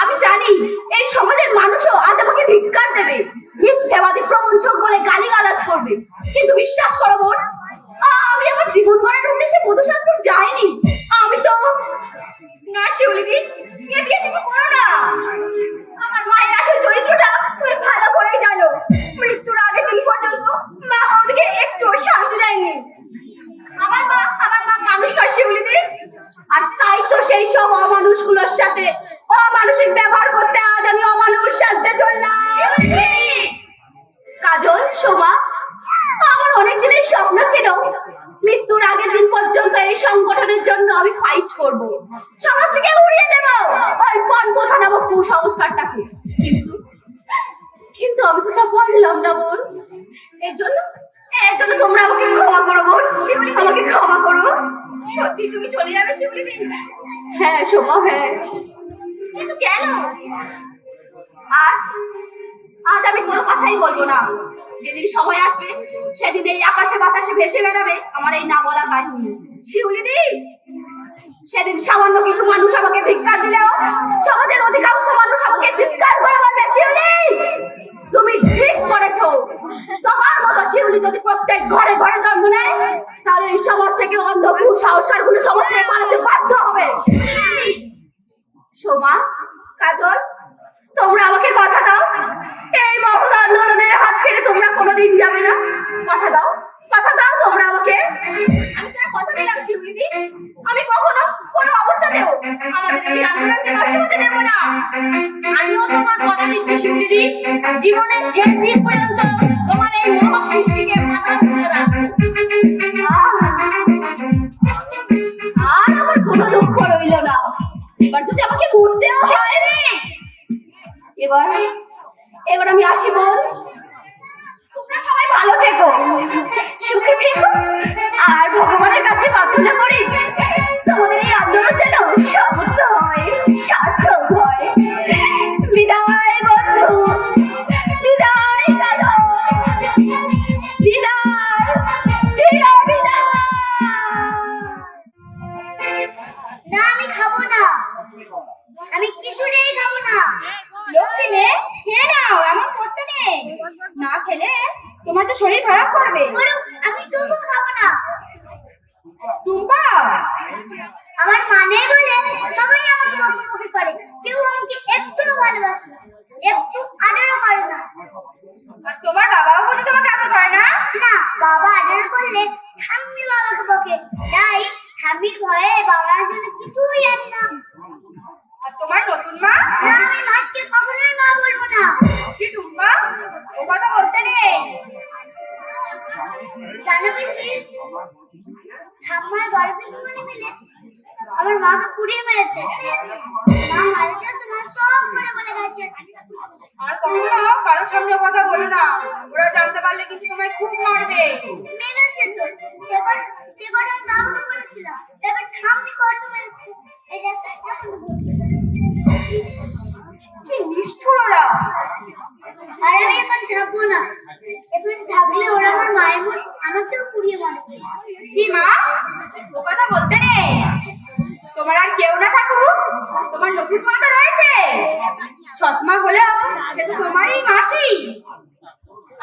আমি জানি এই সমাজের মানুষও আজ আমাকে ধিক্কার দেবে, মিথ্যাবাদী প্রবঞ্চক বলে গালিগালাজ করবে। কিন্তু বিশ্বাস করো বোন, আমি আমার জীবন গড়ার উদ্দেশ্যে মধুশাস্ত্রে যাইনি। আমি তো না শিউলিদি, এ বিয়ে তুমি করো না। আমার মায়ের আসল চরিত্রটা তুমি ভালো করেই জানো। মৃত্যুর আগের দিন পর্যন্ত মা আমাদেরকে একটু শান্তি দেয়নি। আমার মা মানুষ নয় শিউলিদি, আর তাই তো সেই সব অমানুষগুলোর সাথে অমানসিক ব্যবহার করতে আজ আমি অমানুষ সাজতে চললাম। কাজল, শোভা, আমার অনেক দিনের স্বপ্ন ছিল মৃত্যুর আগের দিন পর্যন্ত এই সংগঠনের জন্য আমি ফাইট করব, সমাজ থেকে উড়িয়ে দেব ওই পণপ্রথা নামক কুসংস্কারটাকে। কিন্তু আমি তো তা বললাম না বোন। এর জন্য তোমরা আমাকে ক্ষমা করো বোন, শিউলি, আমাকে ক্ষমা করো। সত্যি তুমি চলে যাবে শিউলি? হ্যাঁ শোভা, হ্যাঁ। কিন্তু কেন? আজ আমি কোনো কথাই বলবো না। যেদিন সময় আসবে সেদিন এই আকাশে বাতাসে ভেসে বেড়াবে আমার এই না বলা কাহিনী। শিউলিদি, সেদিন সামান্য কিছু মানুষ আমাকে ধিক্কার দিলেও সমাজের অধিকাংশ মানুষ আমাকে চিৎকার করে বলবে, শিউলি তুমি ঠিক করেছো। তোমার মতো শিউলি যদি প্রত্যেক ঘরে ঘরে জন্ম নেয়, তাহলে এই সমাজ থেকে অন্ধ কুসংস্কারগুলো সমাজ ছেড়ে পালাতে বাধ্য হবে। শোভা, কাজল, তোমরা আমাকে কথা দাও এই মহৎ আন্দোলনের হাত ছেড়ে তোমরা কোনোদিন যাবে না। কথা দাও, কথা দাও তোমরা আমাকে। আমি তোমার কথা দিলাম শিউলিদি, আমি কখনো কোনো অবস্থাতেও আমাদের এই আন্দোলনকে নষ্ট হতে দেব না। আমিও তোমার কথা দিচ্ছি শিউলিদি, জীবনের শেষ দিন পর্যন্ত তোমার এই মহৎ সৃষ্টিকে মাথায় তুলে রাখবো। আর আমার কোনো দুঃখ রইল না। এবার যদি আমাকে মরতেও হয় রে, এবার আমি আসি বোন। তোমরা সবাই ভালো থেকো, সুখে থেকো, আর ভগবানের কাছে প্রার্থনা করি তোমাদের এই আন্দোলন যেন সমস্ত হয়, সার্থক হয়। বিদায় বন্ধু, বিদায় দাদা, বিদায়, চির বিদায়। না, আমি খাবো না, আমি কিছুতেই খাবো না। লক্ষ্মী মেয়ে, খেয়ে নাও, এমন করতে নেই। না খেলে তোমার তো শরীর খারাপ করবে। বলুক, আমি তবুও খাবো না। টুম্পা, আমার মানে বলে সবাই আমাকে বকাবকি করে, কেউ আমাকে একটুও ভালোবাসে না, একটু আদরও করে না। আর তোমার বাবাও বুঝি তোমাকে আদর করে না? না, বাবা আদর করলে ঠাম্মি বাবাকে বকে, তাই ঠাম্মির ভয়ে বাবার জন্য কিছুই আনি না। আর তোমার নতুন মা? না, আমি মাসকে কখনোই মা বলবো না। কি টুম্পা, ও কথা বলতে নেই। জানো পিসি, ঠাম্মার বড় পিসিমণি মিলে আমার মাকে পুড়িয়ে মেরেছে। মা মারা যাওয়ার সময় সব করে বলে গেছে। আর কখনো কারোর সামনে ও কথা বলো না, ওরা জানতে পারলে কিন্তু তোমায় খুব মারবে। মেরেছে তো, সে কথা আমি বাবাকে বলেছিলাম, এবার ঠাম্মি কত মেরেছে। এই যে কি নিষ্ঠুর ওরা। আর আমি এখন যাবো না, এখন থাকলে ওরা আমার মায়ের মতো আমাকেও পুড়িয়ে মারবে। ছি মা, ও কথা বলতে নেই। তোমার আর কেউ না থাকুক, তোমার নতুন মা তো রয়েছে। সৎমা হলেও সে তো তোমারই মাসি।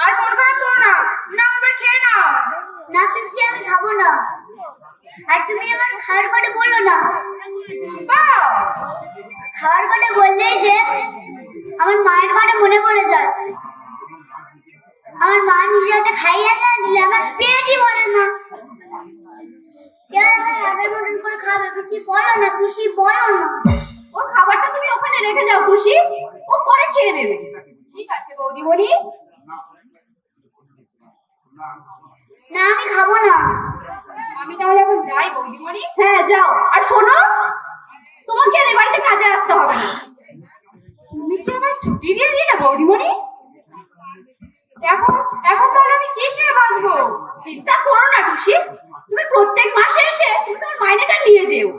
আর মন খারাপ করো না, না এবার খেয়ে নাও। না পিসি, আমি খাবো না। আর তুমি আমার খাওয়ার কথা বললো না। বাহ, খাওয়ার কথা বললেই যে আমার মায়ের কথা মনে পড়ে যায়। আমার মা নিজে একটা খাইয়ে না দিলে আমার পেটই ভরে না। কেন আগের মতন করে খাবে? পিসি বলো না, পিসি বলো না। ওর খাবারটা তুমি ওখানে রেখে যাও খুশি, ও পরে খেয়ে নেবে। ঠিক আছে বৌদিমণি। না আমি খাবো না। আমি তাহলে এখন যাই বৌদিমণি। হ্যাঁ যাও। আর শোনো, তোমাকে আর এ বাড়িতে কাজে আসতে হবে না। তুমি কি আমার ছুটি দিয়ে দিলে বৌদিমণি? এখন এখন তাহলে আমি কি খেয়ে বাঁচবো? চিন্তা করো না টুসি, তুমি প্রত্যেক মাসে এসে তুমি তোমার মাইনেটা নিয়ে যেও।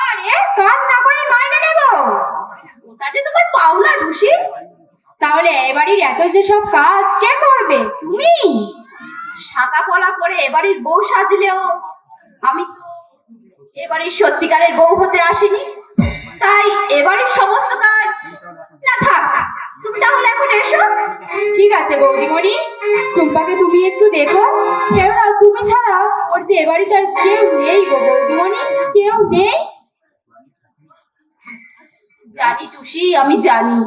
আরে কাজ না করে মাইনে নেব, ওটা যে তোমার পাওনা টুসি। তাহলে এ বাড়ির এত যে সব কাজ কে করবে? তুমি। শাঁকা পলা করে এ বাড়ির বউ সাজলেও আমি এ বাড়ির সত্যিকারের বউ হতে আসিনি। তাই এ বাড়ির সমস্ত কাজ না থাক, তুমি তাহলে এখন এসো। ঠিক আছে বৌদিমণি, টুম্পাকে তুমি একটু দেখো, কেননা তুমি ছাড়া ওর যে এ বাড়িতে আর কেউ নেই গো বৌদিমণি, কেউ নেই। জানি টুসি, আমি জানি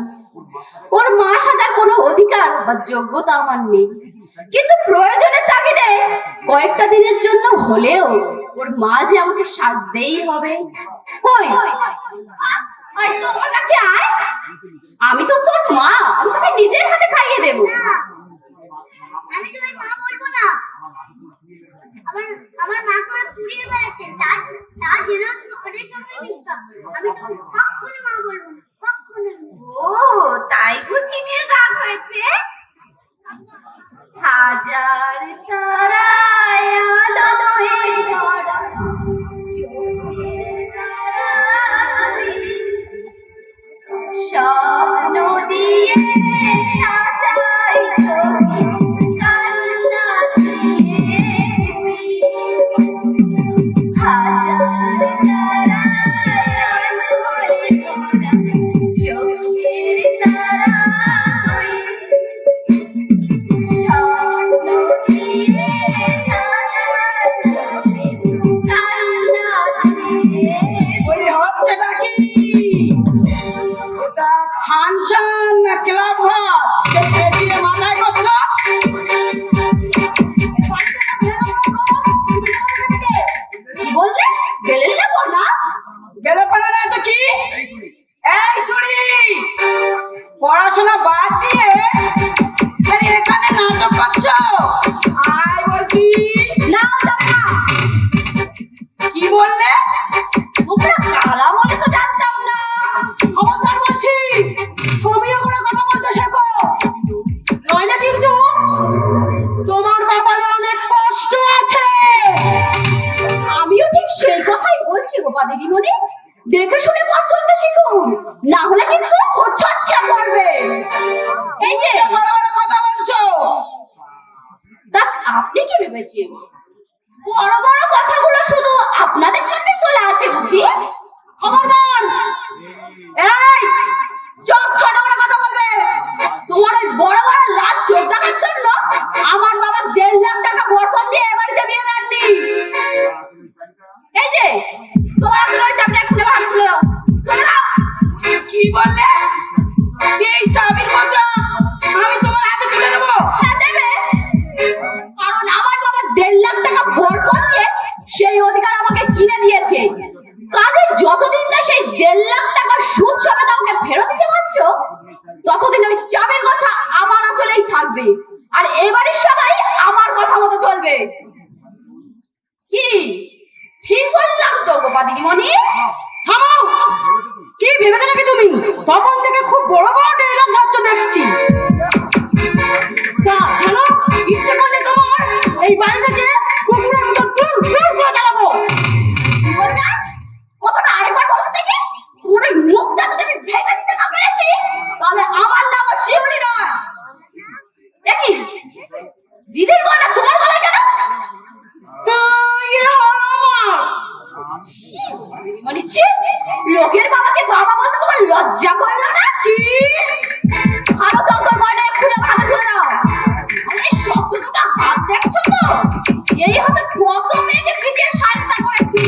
ওর মা সাজার কোনো অধিকার বা যোগ্যতা আমার নেই, কিন্তু প্রয়োজনের তাগিদে কয়েকটা দিনের জন্য হলেও ওর মা যে আমাকে সাজতেই হবে। কই আয় তো আমার কাছে আয়, আমি তো তোর মা, আমি তোকে নিজের হাতে খাইয়ে দেবো। আমি তোমার মা বলবো না। আমার মা করে পুড়িয়ে বেড়াচ্ছে, তা যেন ওদের সঙ্গে মিশছো। আমি তো কখনো মা বলবো না, কখনো। ও তাই বুঝি মেয়ের রাগ হয়েছে? হাজার তারায় আলোয় ভরা চোখের তারায় স্বপ্ন দিয়ে সাজাই তোকে কান্না দিয়ে। হাজার তারায় আলোয় ভরা চোখের তারায় হচ্ছেটা কি? এটা ফাংশন না ক্লাব ঘর? দিয়ে মাথায় করছো? কি বললে? গেলেন না না? গেলে পারে না তো কি? এই ছুরি, পড়াশোনা বাদ দিয়ে এখানে নাটক করছো? আয় বলছি। না যাবে না। কি বললে? তোমরা কালা বলে তো জানতাম না। খবরদার বলছি, সমীহ করে কথা বলতে শেখো, নইলে কিন্তু তোমার কপালে অনেক কষ্ট আছে। আমিও ঠিক সেই কথাই বলছি গোপা দিদিমণি, দেখে শুনে পথ চলতে শিখুন, না হলে কিন্তু হোঁচট খেয়ে পড়বে। এই যে বড় বড় কথা বলছো। তা আপনি কি ভেবেছেন বড় বড় কথাগুলো শুধু আপনাদের জন্যই তোলা আছে বুঝি? খবরদার, এই চোখ ছোট করে কথা বলবে। তোমার ওই বড় বড় লাল চোখ দেখার জন্য আমার বাবা 1.5 লাখ টাকা বরকত দিয়ে এ বাড়িতে বিয়ে দেননি। এই যে তোমার আসলে ওই চাবিটা খুলে হাত তুলে দাও, তুলে দাও। কি বললে? এই চাবির বোঝা আমি তোমার হাতে তুলে দেবো? হ্যাঁ দেবে, কারণ আমার বাবা 1.5 লাখ টাকা বরকত দিয়ে সেই অধিকার আমাকে কিনে দিয়েছে। কাজে যতদিন না সেই 1.5 লাখ টাকা সুদ সমেত আমাকে ফেরত দিতে পারছো, ততদিন ওই চাবির কথা আমার আঁচলেই থাকবে, আর এবারের সবাই আমার কথা মতো চলবে। কি ঠিক বললাম তো গোপা দিদিমণি? থামাও! কি ভেবেছো নাকি তুমি? তখন থেকে খুব বড় বড় ডায়লগ ঝাড়ছ দেখছি। তা জানো, ইচ্ছে করলে তোমার এই বাড়ি থেকে কুকুরের মতো দূর দূর করে দাঁড়াবো। কি বললা? কতটা আরেকবার বলতে দেখি। তোমার ওই মুখটা যদি আমি ভেঙে দিতে না পেরেছি, তাহলে আমার নাম শিউলি নয়। দেখি দিদির গলা তোমার গলায় কেন? তো ইয়ে হলো আমার। ছি, লজ্জা করলো না কি? ভালো চাও তোর ময়না এক্ষুনি আমার হাতে তুলে দাও। আরে শক্ত দুটো হাত দেখছো তো? এই হাতে কত মেয়েকে পিটিয়ে শায়েস্তা করেছি,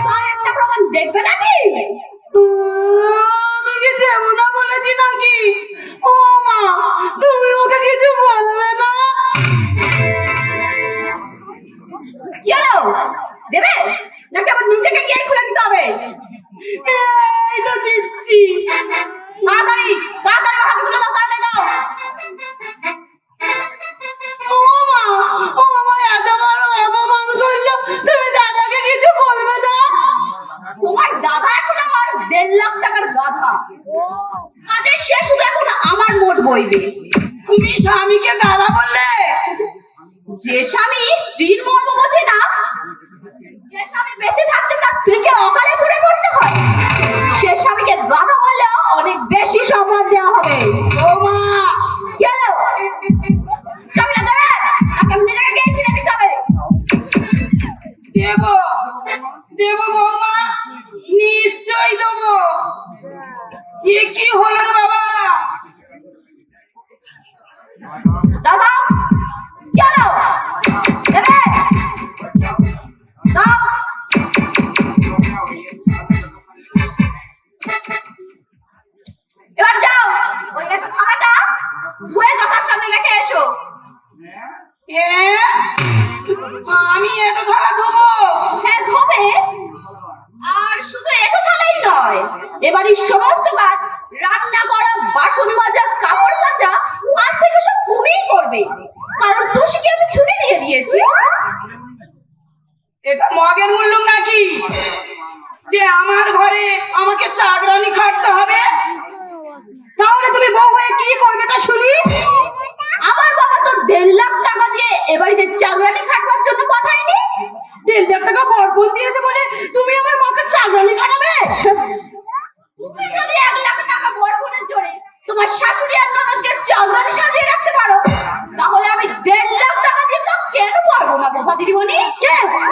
তার একটা প্রমাণ দেখবে নাকি? আমি কি দেব না বলেছি নাকি? ও মা, তুমি ওকে কিছু বলবে না? কি হলো, দেবে নাকি আবার নিজেকে গিয়ে খুলে নিতে হবে? এই তো দিচ্ছি। তাড়াতাড়ি তাড়াতাড়ি আমার হাতে তুলে দাও, তাড়াতাড়ি দাও। ও মা, এত বড় অপমান করলো, তুমি দাদাকে কিছু বলবে না? তোমার দাদা এখন আমার 1.5 লাখ টাকার গাধা, কাজের সে শুধু এখন আমার মোট বইবে। তুমি স্বামীকে গালা বললে? যে স্বামী স্ত্রীর মর্ম বোঝে না, যে স্বামী বেঁচে থাকতে তার স্ত্রীকে অকালে পুড়ে করতে হয়, সে স্বামীকে গাধা বললেও অনেক বেশি সম্মান দেওয়া হবে। ও মা, কি হলো, চাবিটা দেবে নাকি আমি নিজেকে গিয়ে ছিঁড়ে নিতে হবে? দেব দেব বৌমা, নিশ্চয়ই দেবো। এ কি হলো রে বাবা? দাদা কি হলো, দেবে দাও। এবার যাও, ওই একটা থালাটা ধুয়ে যথাস্থানে রেখে এসো। এ, আমি এত থালা দেবো? হ্যাঁ ধোবে, আর শুধু এটো থালাই নয়, এবারই সমস্ত কাজ, রান্না করা, বাসন মাজা, কাপড় কাচা, আজ থেকে সব তুমিই করবে, কারণ টুসিকে আমি ছুটি দিয়ে দিয়েছি। এটা মগের মূল্য নাকি যে আমার ঘরে আমাকে চাকরানি খাটতে হবে? তাহলে তুমি বউ হয়ে কি করবে তা শুনি? আমার বাবা তো 1.5 লাখ টাকা দিয়ে এ বাড়িতে চাকরানি খাটবার জন্য পাঠায়নি। 1.5 লাখ টাকা বরপণ দিয়েছে বলে তুমি আমার মাকে চাকরানি খাটাবে? তুমি যদি 1 লাখ টাকা বরপণের জোরে তোমার শাশুড়ি আর ননদকে চাকরানি সাজিয়ে রাখতে পারো, তাহলে আমি 1.5 লাখ টাকা দিয়ে তো কেন পারবো না বাবা দিদিমণি?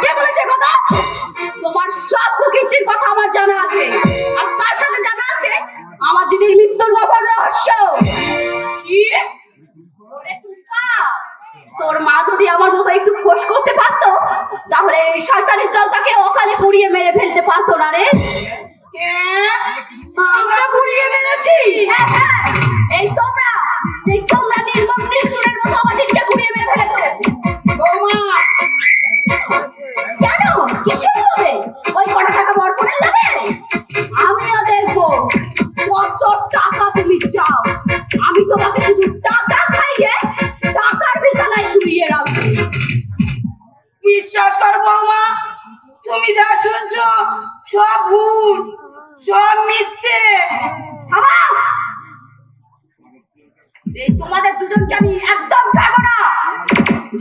কে বলেছে কথা? তোমার সব কুকীর্তির কথা আমার জানা আছে, আর তার সাথে জানা আছে আমার দিদির মৃত্যুর গোপন রহস্য। কি? ওরে টুম্পা, তোর মা যদি আমার মতো একটু খোশ করতে পারতো, তাহলে এই শয়তানের দলটাকে অকালে পুড়িয়ে মেরে ফেলতে পারতো না রে। আমরা পুড়িয়ে মেরেছি? হ্যাঁ, হ্যাঁ, এই তোমরা নির্মম নিষ্ঠুরের মতো আমাদেরকে পুড়িয়ে মেরে ফেলেছো। বৌমা, কেন, কিসের লোভে? ওই কটা টাকা বরপণের লোভে? আমিও দেখবো কত টাকা তুমি চাও। আমি তোমাকে শুধু টাকা খাইয়ে টাকার বিছানায় শুইয়ে রাখবো। বিশ্বাস কর বৌমা, তুমি যা শুনছো সব ভুল, সব মিথ্যে। বাবা, এই তোমাদের দুজনকে আমি একদম ছাড়বো না।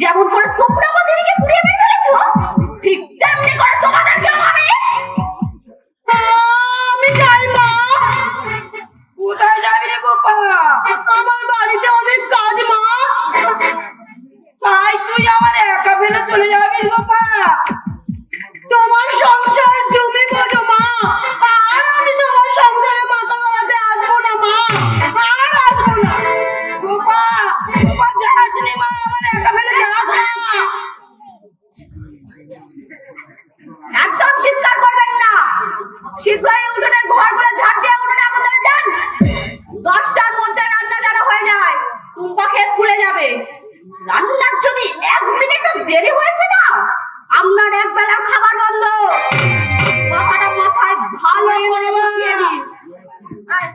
যেমন করে তোমরা আমাদেরকে পুড়িয়ে মেরে ফেলেছো, ঠিক তেমনি করে তোমাদেরকেও আমি যাই মা। কোথায় যাবি রে গোপা? আমার বাড়িতে অনেক কাজ মা। তাই তুই আমার একা ফেলে চলে যাবি গোপা? তোমার সংসার তুমি বোঝো মা, আর আমি তোমার সংসারে মাথা গলাতে আসবো না মা, আর আসবো না। গোপা, গোপা যাস নি মা, আমার একা ফেলে যাস না। একদম চিৎকার করবেন না। শীঘ্রই উঠোনের ঘরগুলো ঝাড় দিয়ে উঠোনে আগুন ধরে যান। 10টার মধ্যে রান্না যেন হয়ে যায়, টুম্পা খেয়ে স্কুলে যাবে। রান্নার যদি 1 মিনিটও দেরি হয়েছে না, আপনার এক বেলার খাবার বন্ধ। কথাটা মাথায় ভালো করে ঢুকিয়ে দিন।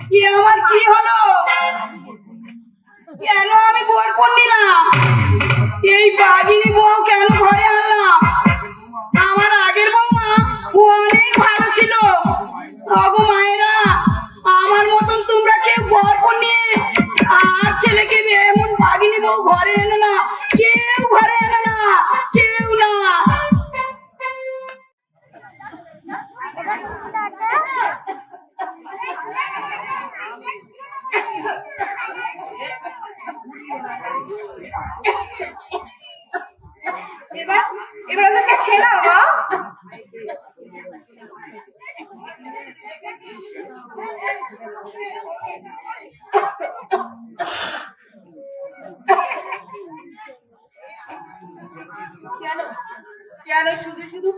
কি আমার কি হলো? কেন আমি বরপণ নিলাম? এই বাঘিনী বউ কেন ঘরে আনলাম? আমার আগের বৌমা অনেক ভালো ছিল। আগো মায়েরা, আমার মতন তোমরা কেউ বরপণ নিয়ে আর ছেলেকে এমন বাঘিনী বউ ঘরে এনো না, কেউ ঘরে এনো না, কেউ না। এবার আমাকে খেলাও মা। কেন শুধু শুধু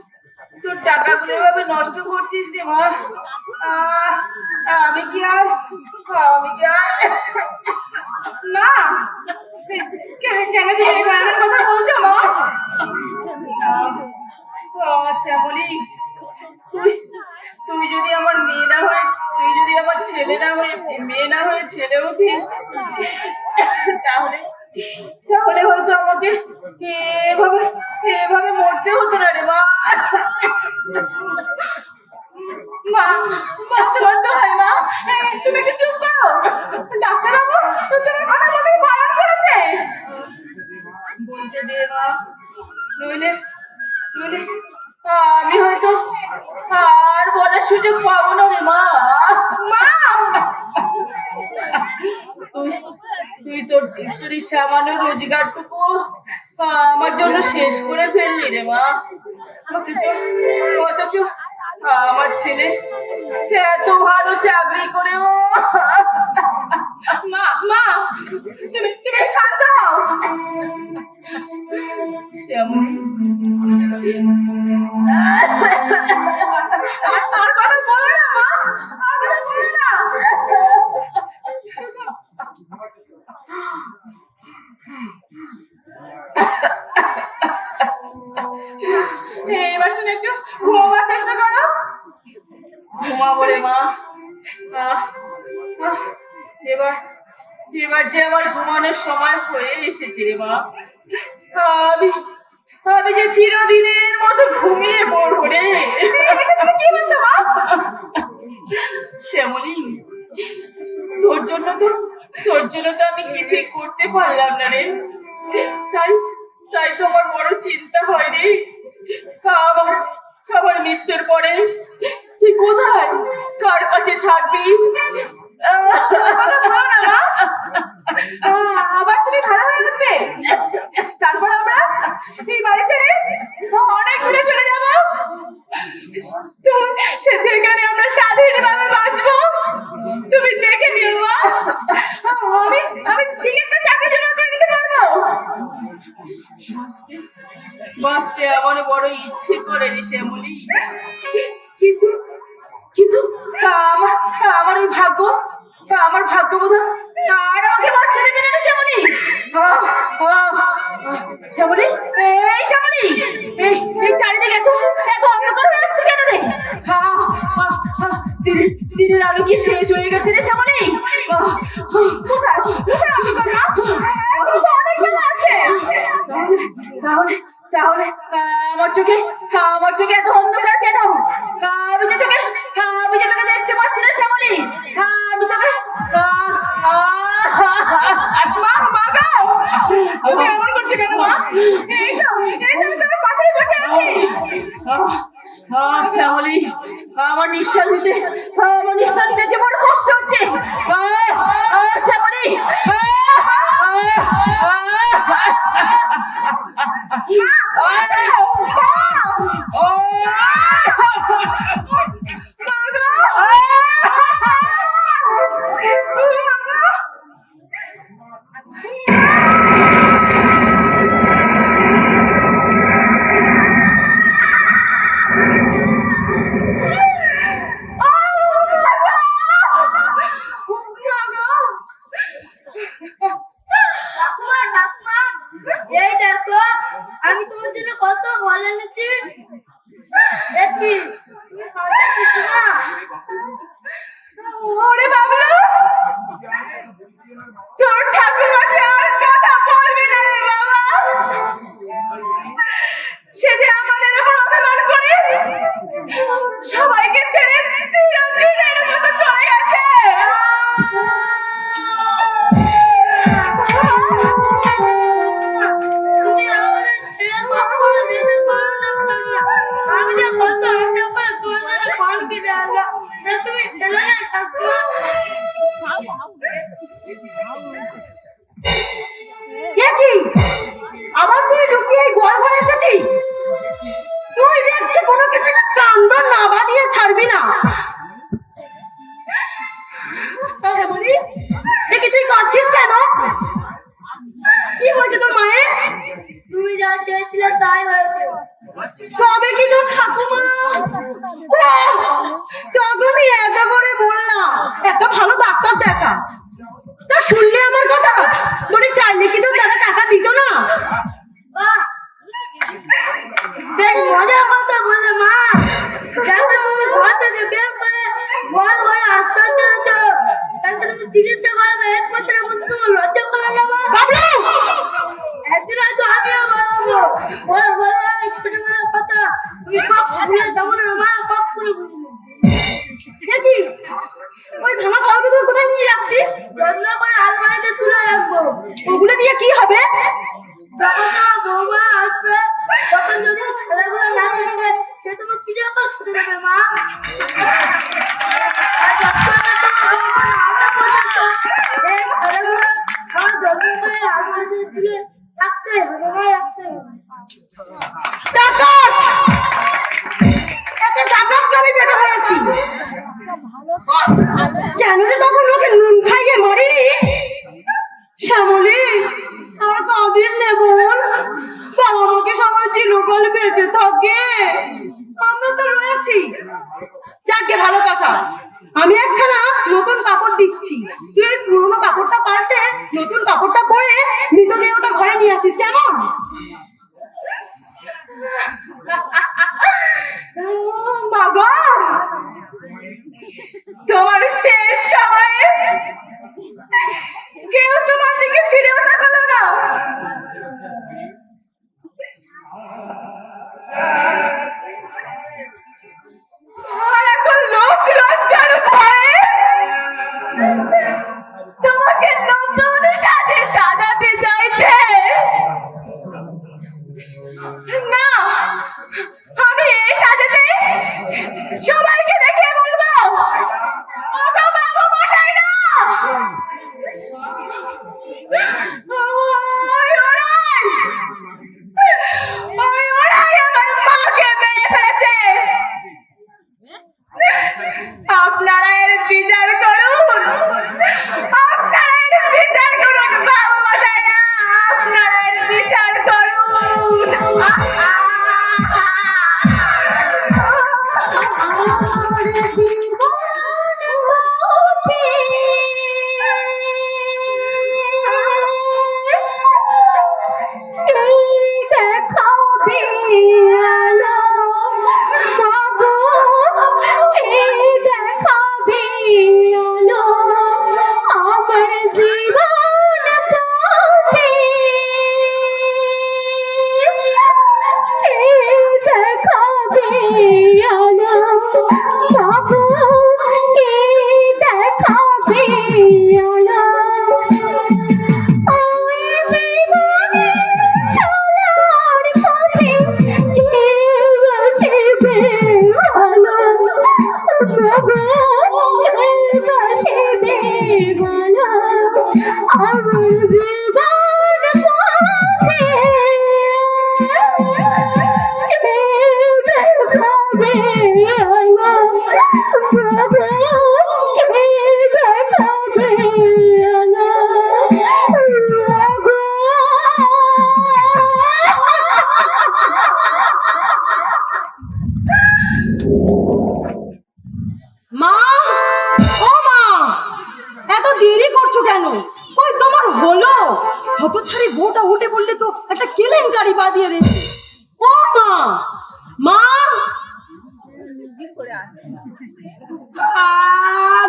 তোর টাকাগুলো এভাবে নষ্ট করছিস রে মা? আমি কি আর মা কেন তুমি এই ধরনের কথা বলছো মা? শ্যামলী, তুই যদি আমার মেয়ে না হয়ে, তুই যদি আমার ছেলে না হয়ে, মেয়ে না হয়ে ছেলে উঠিস, তাহলে হয়তো আমাকে এভাবে মরতে হতো না রে মা। মা বাস্তবান্ত হয় মা, তুমি একটু চুপ করো। ডাক্তারবাবু তোমার কথা মতোই বারণ করেছে। বলতে দে মা, নইলে আমি হয়তো আর বলার সুযোগ পাবো না রে মা। মা তুই তোর টিউশনির সামান্য রোজগারটুকু আমার জন্য শেষ করে ফেললি রে মা। অথচ আমার ছেলে এত ভালো চাকরি করেও মা তুমি শান্ত হও। আর কথা বলো না মা, আর কথা বলো না। এবার তুমি একটু ঘুমাবার চেষ্টা করো। ঘুমাবো রে মা। এবার যে আমার ঘুমানোর সময় হয়ে এসেছে রে মা। আমি যে চিরদিনের মতো ঘুমিয়ে পড়বো রে। তুমি কি বলছো মা? শ্যামলী, তোর জন্য তো আমি কিছুই করতে পারলাম না রে। তাই তো আমার বড় চিন্তা হয় রে। আমার মৃত্যুর পরে তুই কোথায়, কার কাছে থাকবি? বলো না মা, আবার তুমি ভালো হয়ে উঠবে, তারপর আমরা এই বাড়ি ছেড়ে অনেক দূরে চলে যাবো। সেখানে আমরা স্বাধীনভাবে বাঁচবো। তুমি দেখে নিও মা, আমি ঠিক একটা চাকরি জোগাড় করে নিতে পারবো। বাঁচতে আমার বড় ইচ্ছে করে রে শ্যামলী, কিন্তু আমার ওই ভাগ্য, আমার ভাগ্য বোধ আর আমাকে বাঁচতে দেবে না রে শ্যামলী। শ্যামলী, এই শ্যামলী, এই চারিদিকে এত অন্ধকার হয়ে আসছে কেন রে? দিনের আলো কি শেষ হয়ে গেছে রে শ্যামলী? কোথায় অন্ধকার মা? এখন তো অনেক বেলা আছে। তাহলে আমার চোখে এত অন্ধকার কেন? আমি যে তোকে দেখতে পাচ্ছি না শ্যামলী। আমি তোকে মা গো, তুমি এমন করছো কেন মা? এই তো আমি তোমার পাশেই বসে আছি। শ্যামলী, আমার নিঃশ্বাস নিতে যে বড় কষ্ট হচ্ছে। শ্যামলী, এই দেখো, আমি তোমার জন্য কত ফল এনেছি। দেখি তুমি খাওয়া কিছু না। ওরে বাবলু, তোর ঠাকুমাকে আর কথা বলবি না রে বাবা। সে যে আমাদের উপর অভিমান করে সবাইকে ছেড়ে চিরদিনের মতো চলে গেছে। তুমি আমাদের ছেড়ে কখনো যেতে পারো না কন্যা। আমি যে কত আশা করে তোমার জন্য ফল কিনে আনলাম, তা তুমি খেলে না ঠাকুমা। কে কি আবার তুই লুকিয়ে এই গোয়াল ঘরে এসেছিস? তুই দেখছি কোনো কিছু না কাণ্ড না বাঁধিয়ে ছাড়বি না। বলি দেখি তুই কাঁদছিস কেন? কি হয়েছে তোর মায়ের? তুমি যা চেয়েছিলে তাই হয়েছে। তবে কি তোর ঠাকুমা তখনই এত করে বললাম একটা ভালো ডাক্তার দেখা। তা শুনলে আমার কথা? বলি চাইলে কি তোর দাদা টাকা দিত না? বাহ, বেশ মজার কথা বললে মা। যাতে তুমি ঘর থেকে বের করে ঘর ঘরে আশ্রয় দিয়েছ, তাহলে তুমি চিকিৎসা করাবে একমাত্র বলতে তোমার লজ্জা করে না মা? বাবলু! একদিন হয়তো আমিও বলবো, বড় বড় এই ছোটবেলার কথা তুমি কখ ভুলে যাবো না মা, কখনো ভুলবো না। দেখি ওই ভাঙা কলগুলো কোথায় নিয়ে যাচ্ছিস? যত্ন করে আলমারিতে তুলে রাখবো। ওগুলো দিয়ে কি হবে? যখন তোমার বৌমা আসবে, তখন যদি ছেলেগুলো না থাকবে, সে তুমি কি রকম খেতে দেবে মা? আর যতক্ষণ না তোমার বৌমা আসা পর্যন্ত এই ছেলেগুলো আমার যত্ন করে আলমারিতে তুলে রাখতে হবে মা, রাখতে হবে। ডাকাত! একটা ডাকাতকে আমি বেটা ধরেছি। কেন যে তখন ওকে নুন খাইয়ে মারিনি? শ্যামলী, আমার কাঁদিস নে বোন। বাবা মাকে সবাই চিরকাল বেঁচে থাকে, আমরা তো রয়েছি। যাকে ভালো কথা, আমি একখানা নতুন কাপড় দিচ্ছি, তুই এই পুরোনো কাপড়টা পাল্টে নতুন কাপড়টা পরে মৃতদেহটা ঘরে নিয়ে আসিস, কেমন? বাবা, তোমার শেষ সময়ে কেউ তোমার দিকে ফিরেও তাকালো না। আর এখন লোক লজ্জার ভয়ে তোমাকে নতুন সাজে সাজাতে চাইছে। না, আমি এই সাজেতে সবাইকে দেখে বলবো, ওগো বাবু মশাই না, ওই ওরাই আমার মাকে মেরে ফেলেছে। আপনারা এর বিচার করুন, আপনারা এর বিচার করুন বাবু মশাই না, আপনারা এর বিচার করুন। মা, ও মা, এত দেরি করছো কেন? ওই তোমার হলো হতচ্ছাড়ি বউটা উঠে বললে তো একটা কেলেঙ্কারি বাঁধিয়ে দেবে। ও মা, মা,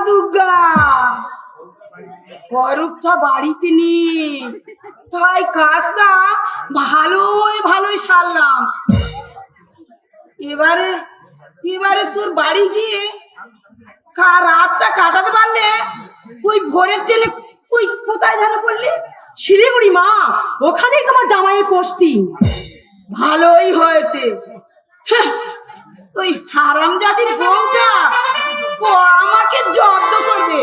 দুর্গা অরূপটা বাড়িতে নেই, তাই কাজটা ভালোই সারলাম। এবারে তোর বাড়ি গিয়ে রাতটা কাটাতে পারলে ওই ভোরের ট্রেনে তুই কোথায় যেন পড়লি? শিলিগুড়ি মা, ওখানেই তোমার জামাইয়ের পোস্টিং। ভালোই হয়েছে। ওই হারামজাদির বউটা ও আমাকে জব্দ করবে।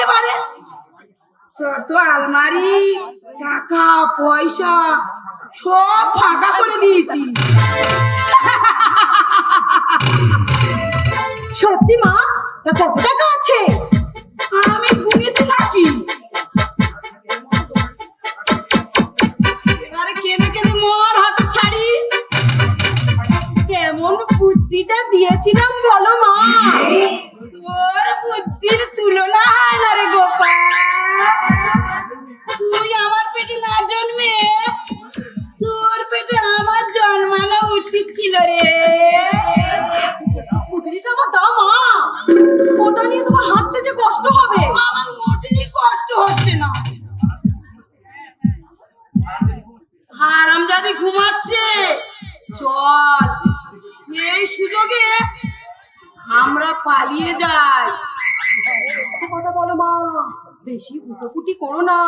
এবারে ছোট আলমারি, টাকা পয়সা সব ফাঁকা করে দিয়েছি। সত্যি মা? তা কত টাকা আছে? আমি গুনেছি নাকি? আরে কেঁদে কেঁদে মর হাতে ছাড়ি। পালিয়ে যায়। সত্যি কথা বলো মা, বেশি উটোপুটি করো না।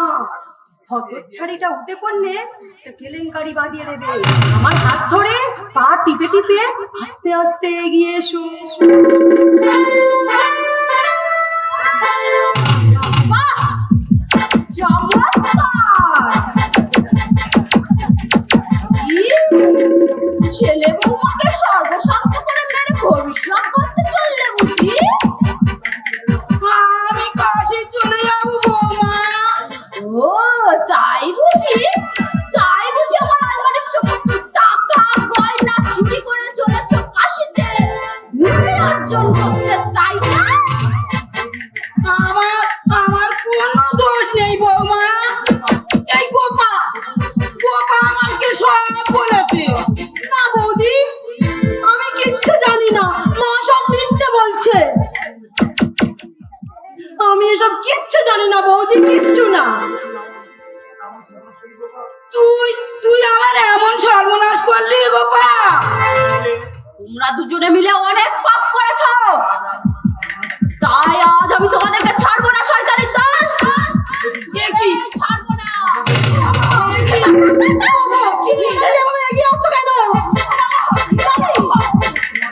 হতচ্ছাড়িটা উঠে পড়লে একটা কেলেঙ্কারি বাঁধিয়ে দেবে। আমার হাত ধরে পা টিপে টিপে আস্তে আস্তে এগিয়ে এসো। বাহ! চমৎকার! ছেলে বৌমাকে সর্বশান্ত করে মেরে ভবিষ্যৎ করতে চললে বুঝি? আমি কাশি চলে যাবো বৌমা। ও তাই বুঝি? তাই বুঝি আমার আলমারির সমস্ত টাকা গয়না চুরি করে চলেছ কাশিতে মুক্তি অর্জন করতে, তাই না? আমার কোনো দোষ নেই বৌমা। এই গোপা আমাকে সব বলেছে। না বৌদি, আমি কিচ্ছু জানি না, মা সব মিথ্যে বলছে। আমি এসব কিচ্ছু জানি না বৌদি, কিচ্ছু না। তুই আমার এমন সর্বনাশ করলি গোপা। তোমরা দুজনে মিলে অনেক পাপ করেছো, তাই আজ আমি তোমাদেরকে ছাড়বো না শয়তানের দল। এ কি? ছাড়বো না। এভাবে এগিয়ে আসছো কেন?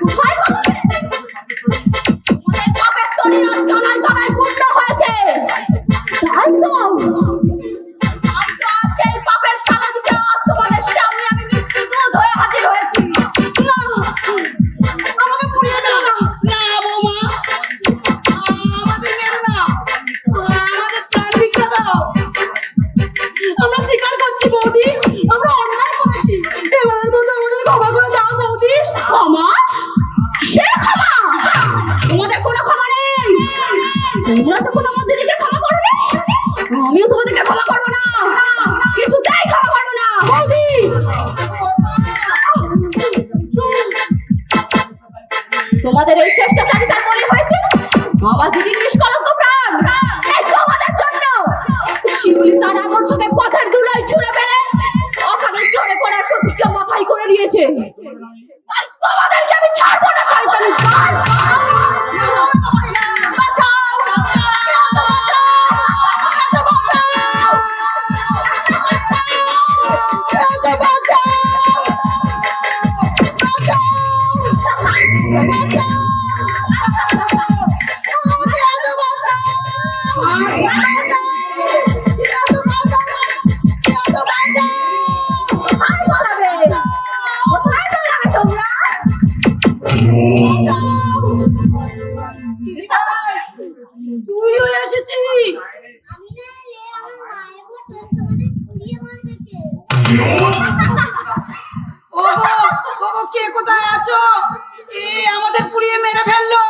কোথায় পাবে? তোমাদের পাপের তরি আজ কানায় কানায় পূর্ণ হয়েছে। তাই তো আজ তো আজ সেই পাপের সাজা দিতে আজ তোমাদের সামনে আমি মৃত্যুদূত হয়ে হাজির হয়েছি। না, আমাকে পুড়িয়ে দাও না। না বৌমা, আমাদের মেরো না, আমাদের প্রাণ ভিক্ষা দাও। আমরা স্বীকার করছি বৌদি, আমরা অন্যায় করেছি। এবারের মতো আমাদের ক্ষমা করে দাও বৌদি। ক্ষমা? সে ক্ষমা? তোমাদের কোনো ক্ষমা নেই। তোমরা যখন আমাদের দিকে ক্ষমা করবে, আমিও তোমাদেরকে ক্ষমা করবো না, কিছুতেই ক্ষমা করবো না। বৌদি, তোমাদের এই চেষ্টাচারিতার ফলে হয়েছে আমার দিদির নিষ্কলঙ্ক প্রাণ। এই তোমাদের জন্য শিউলি তার আকর্ষণে পথের ধুলোয় ছুঁড়ে ফেলে ওখানে চড়ে পড়ার প্রতিজ্ঞা মাথায় করে নিয়েছে। তাই তোমাদেরকে আমি ছাড়বো না শয়তানের দল। কোথায় পালাবে? কোথায় পালাবে তোমরা? তুইও এসেছি। আমি না এলে আমার মায়ের মতো তোমাদের পুড়িয়ে মারবে কে? ওগো কে কোথায় আছো? এ আমাদের পুড়িয়ে মেরে ফেললো।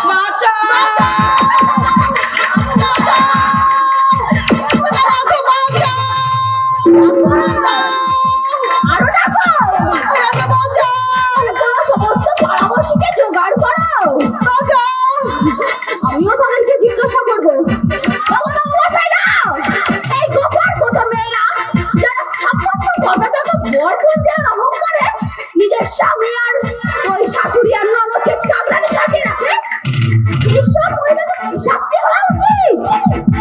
বাঁচা! আরো ডাকো, তোমরা সমস্ত পরামর্শকে জোগাড় করো। আমিও তাদেরকে জিজ্ঞাসা করবো, এই গোপার মতো মেয়েরা যারা সামান্য কত টাকা বর বলতে অহং করে নিজের স্বামী আর ওই শাশুড়ি আর ননদকে চাকরানি সাজিয়ে রাখে, এইসব মহিলাদের কি শাস্তি হওয়া উচিত?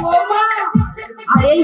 বৌমা, আর এই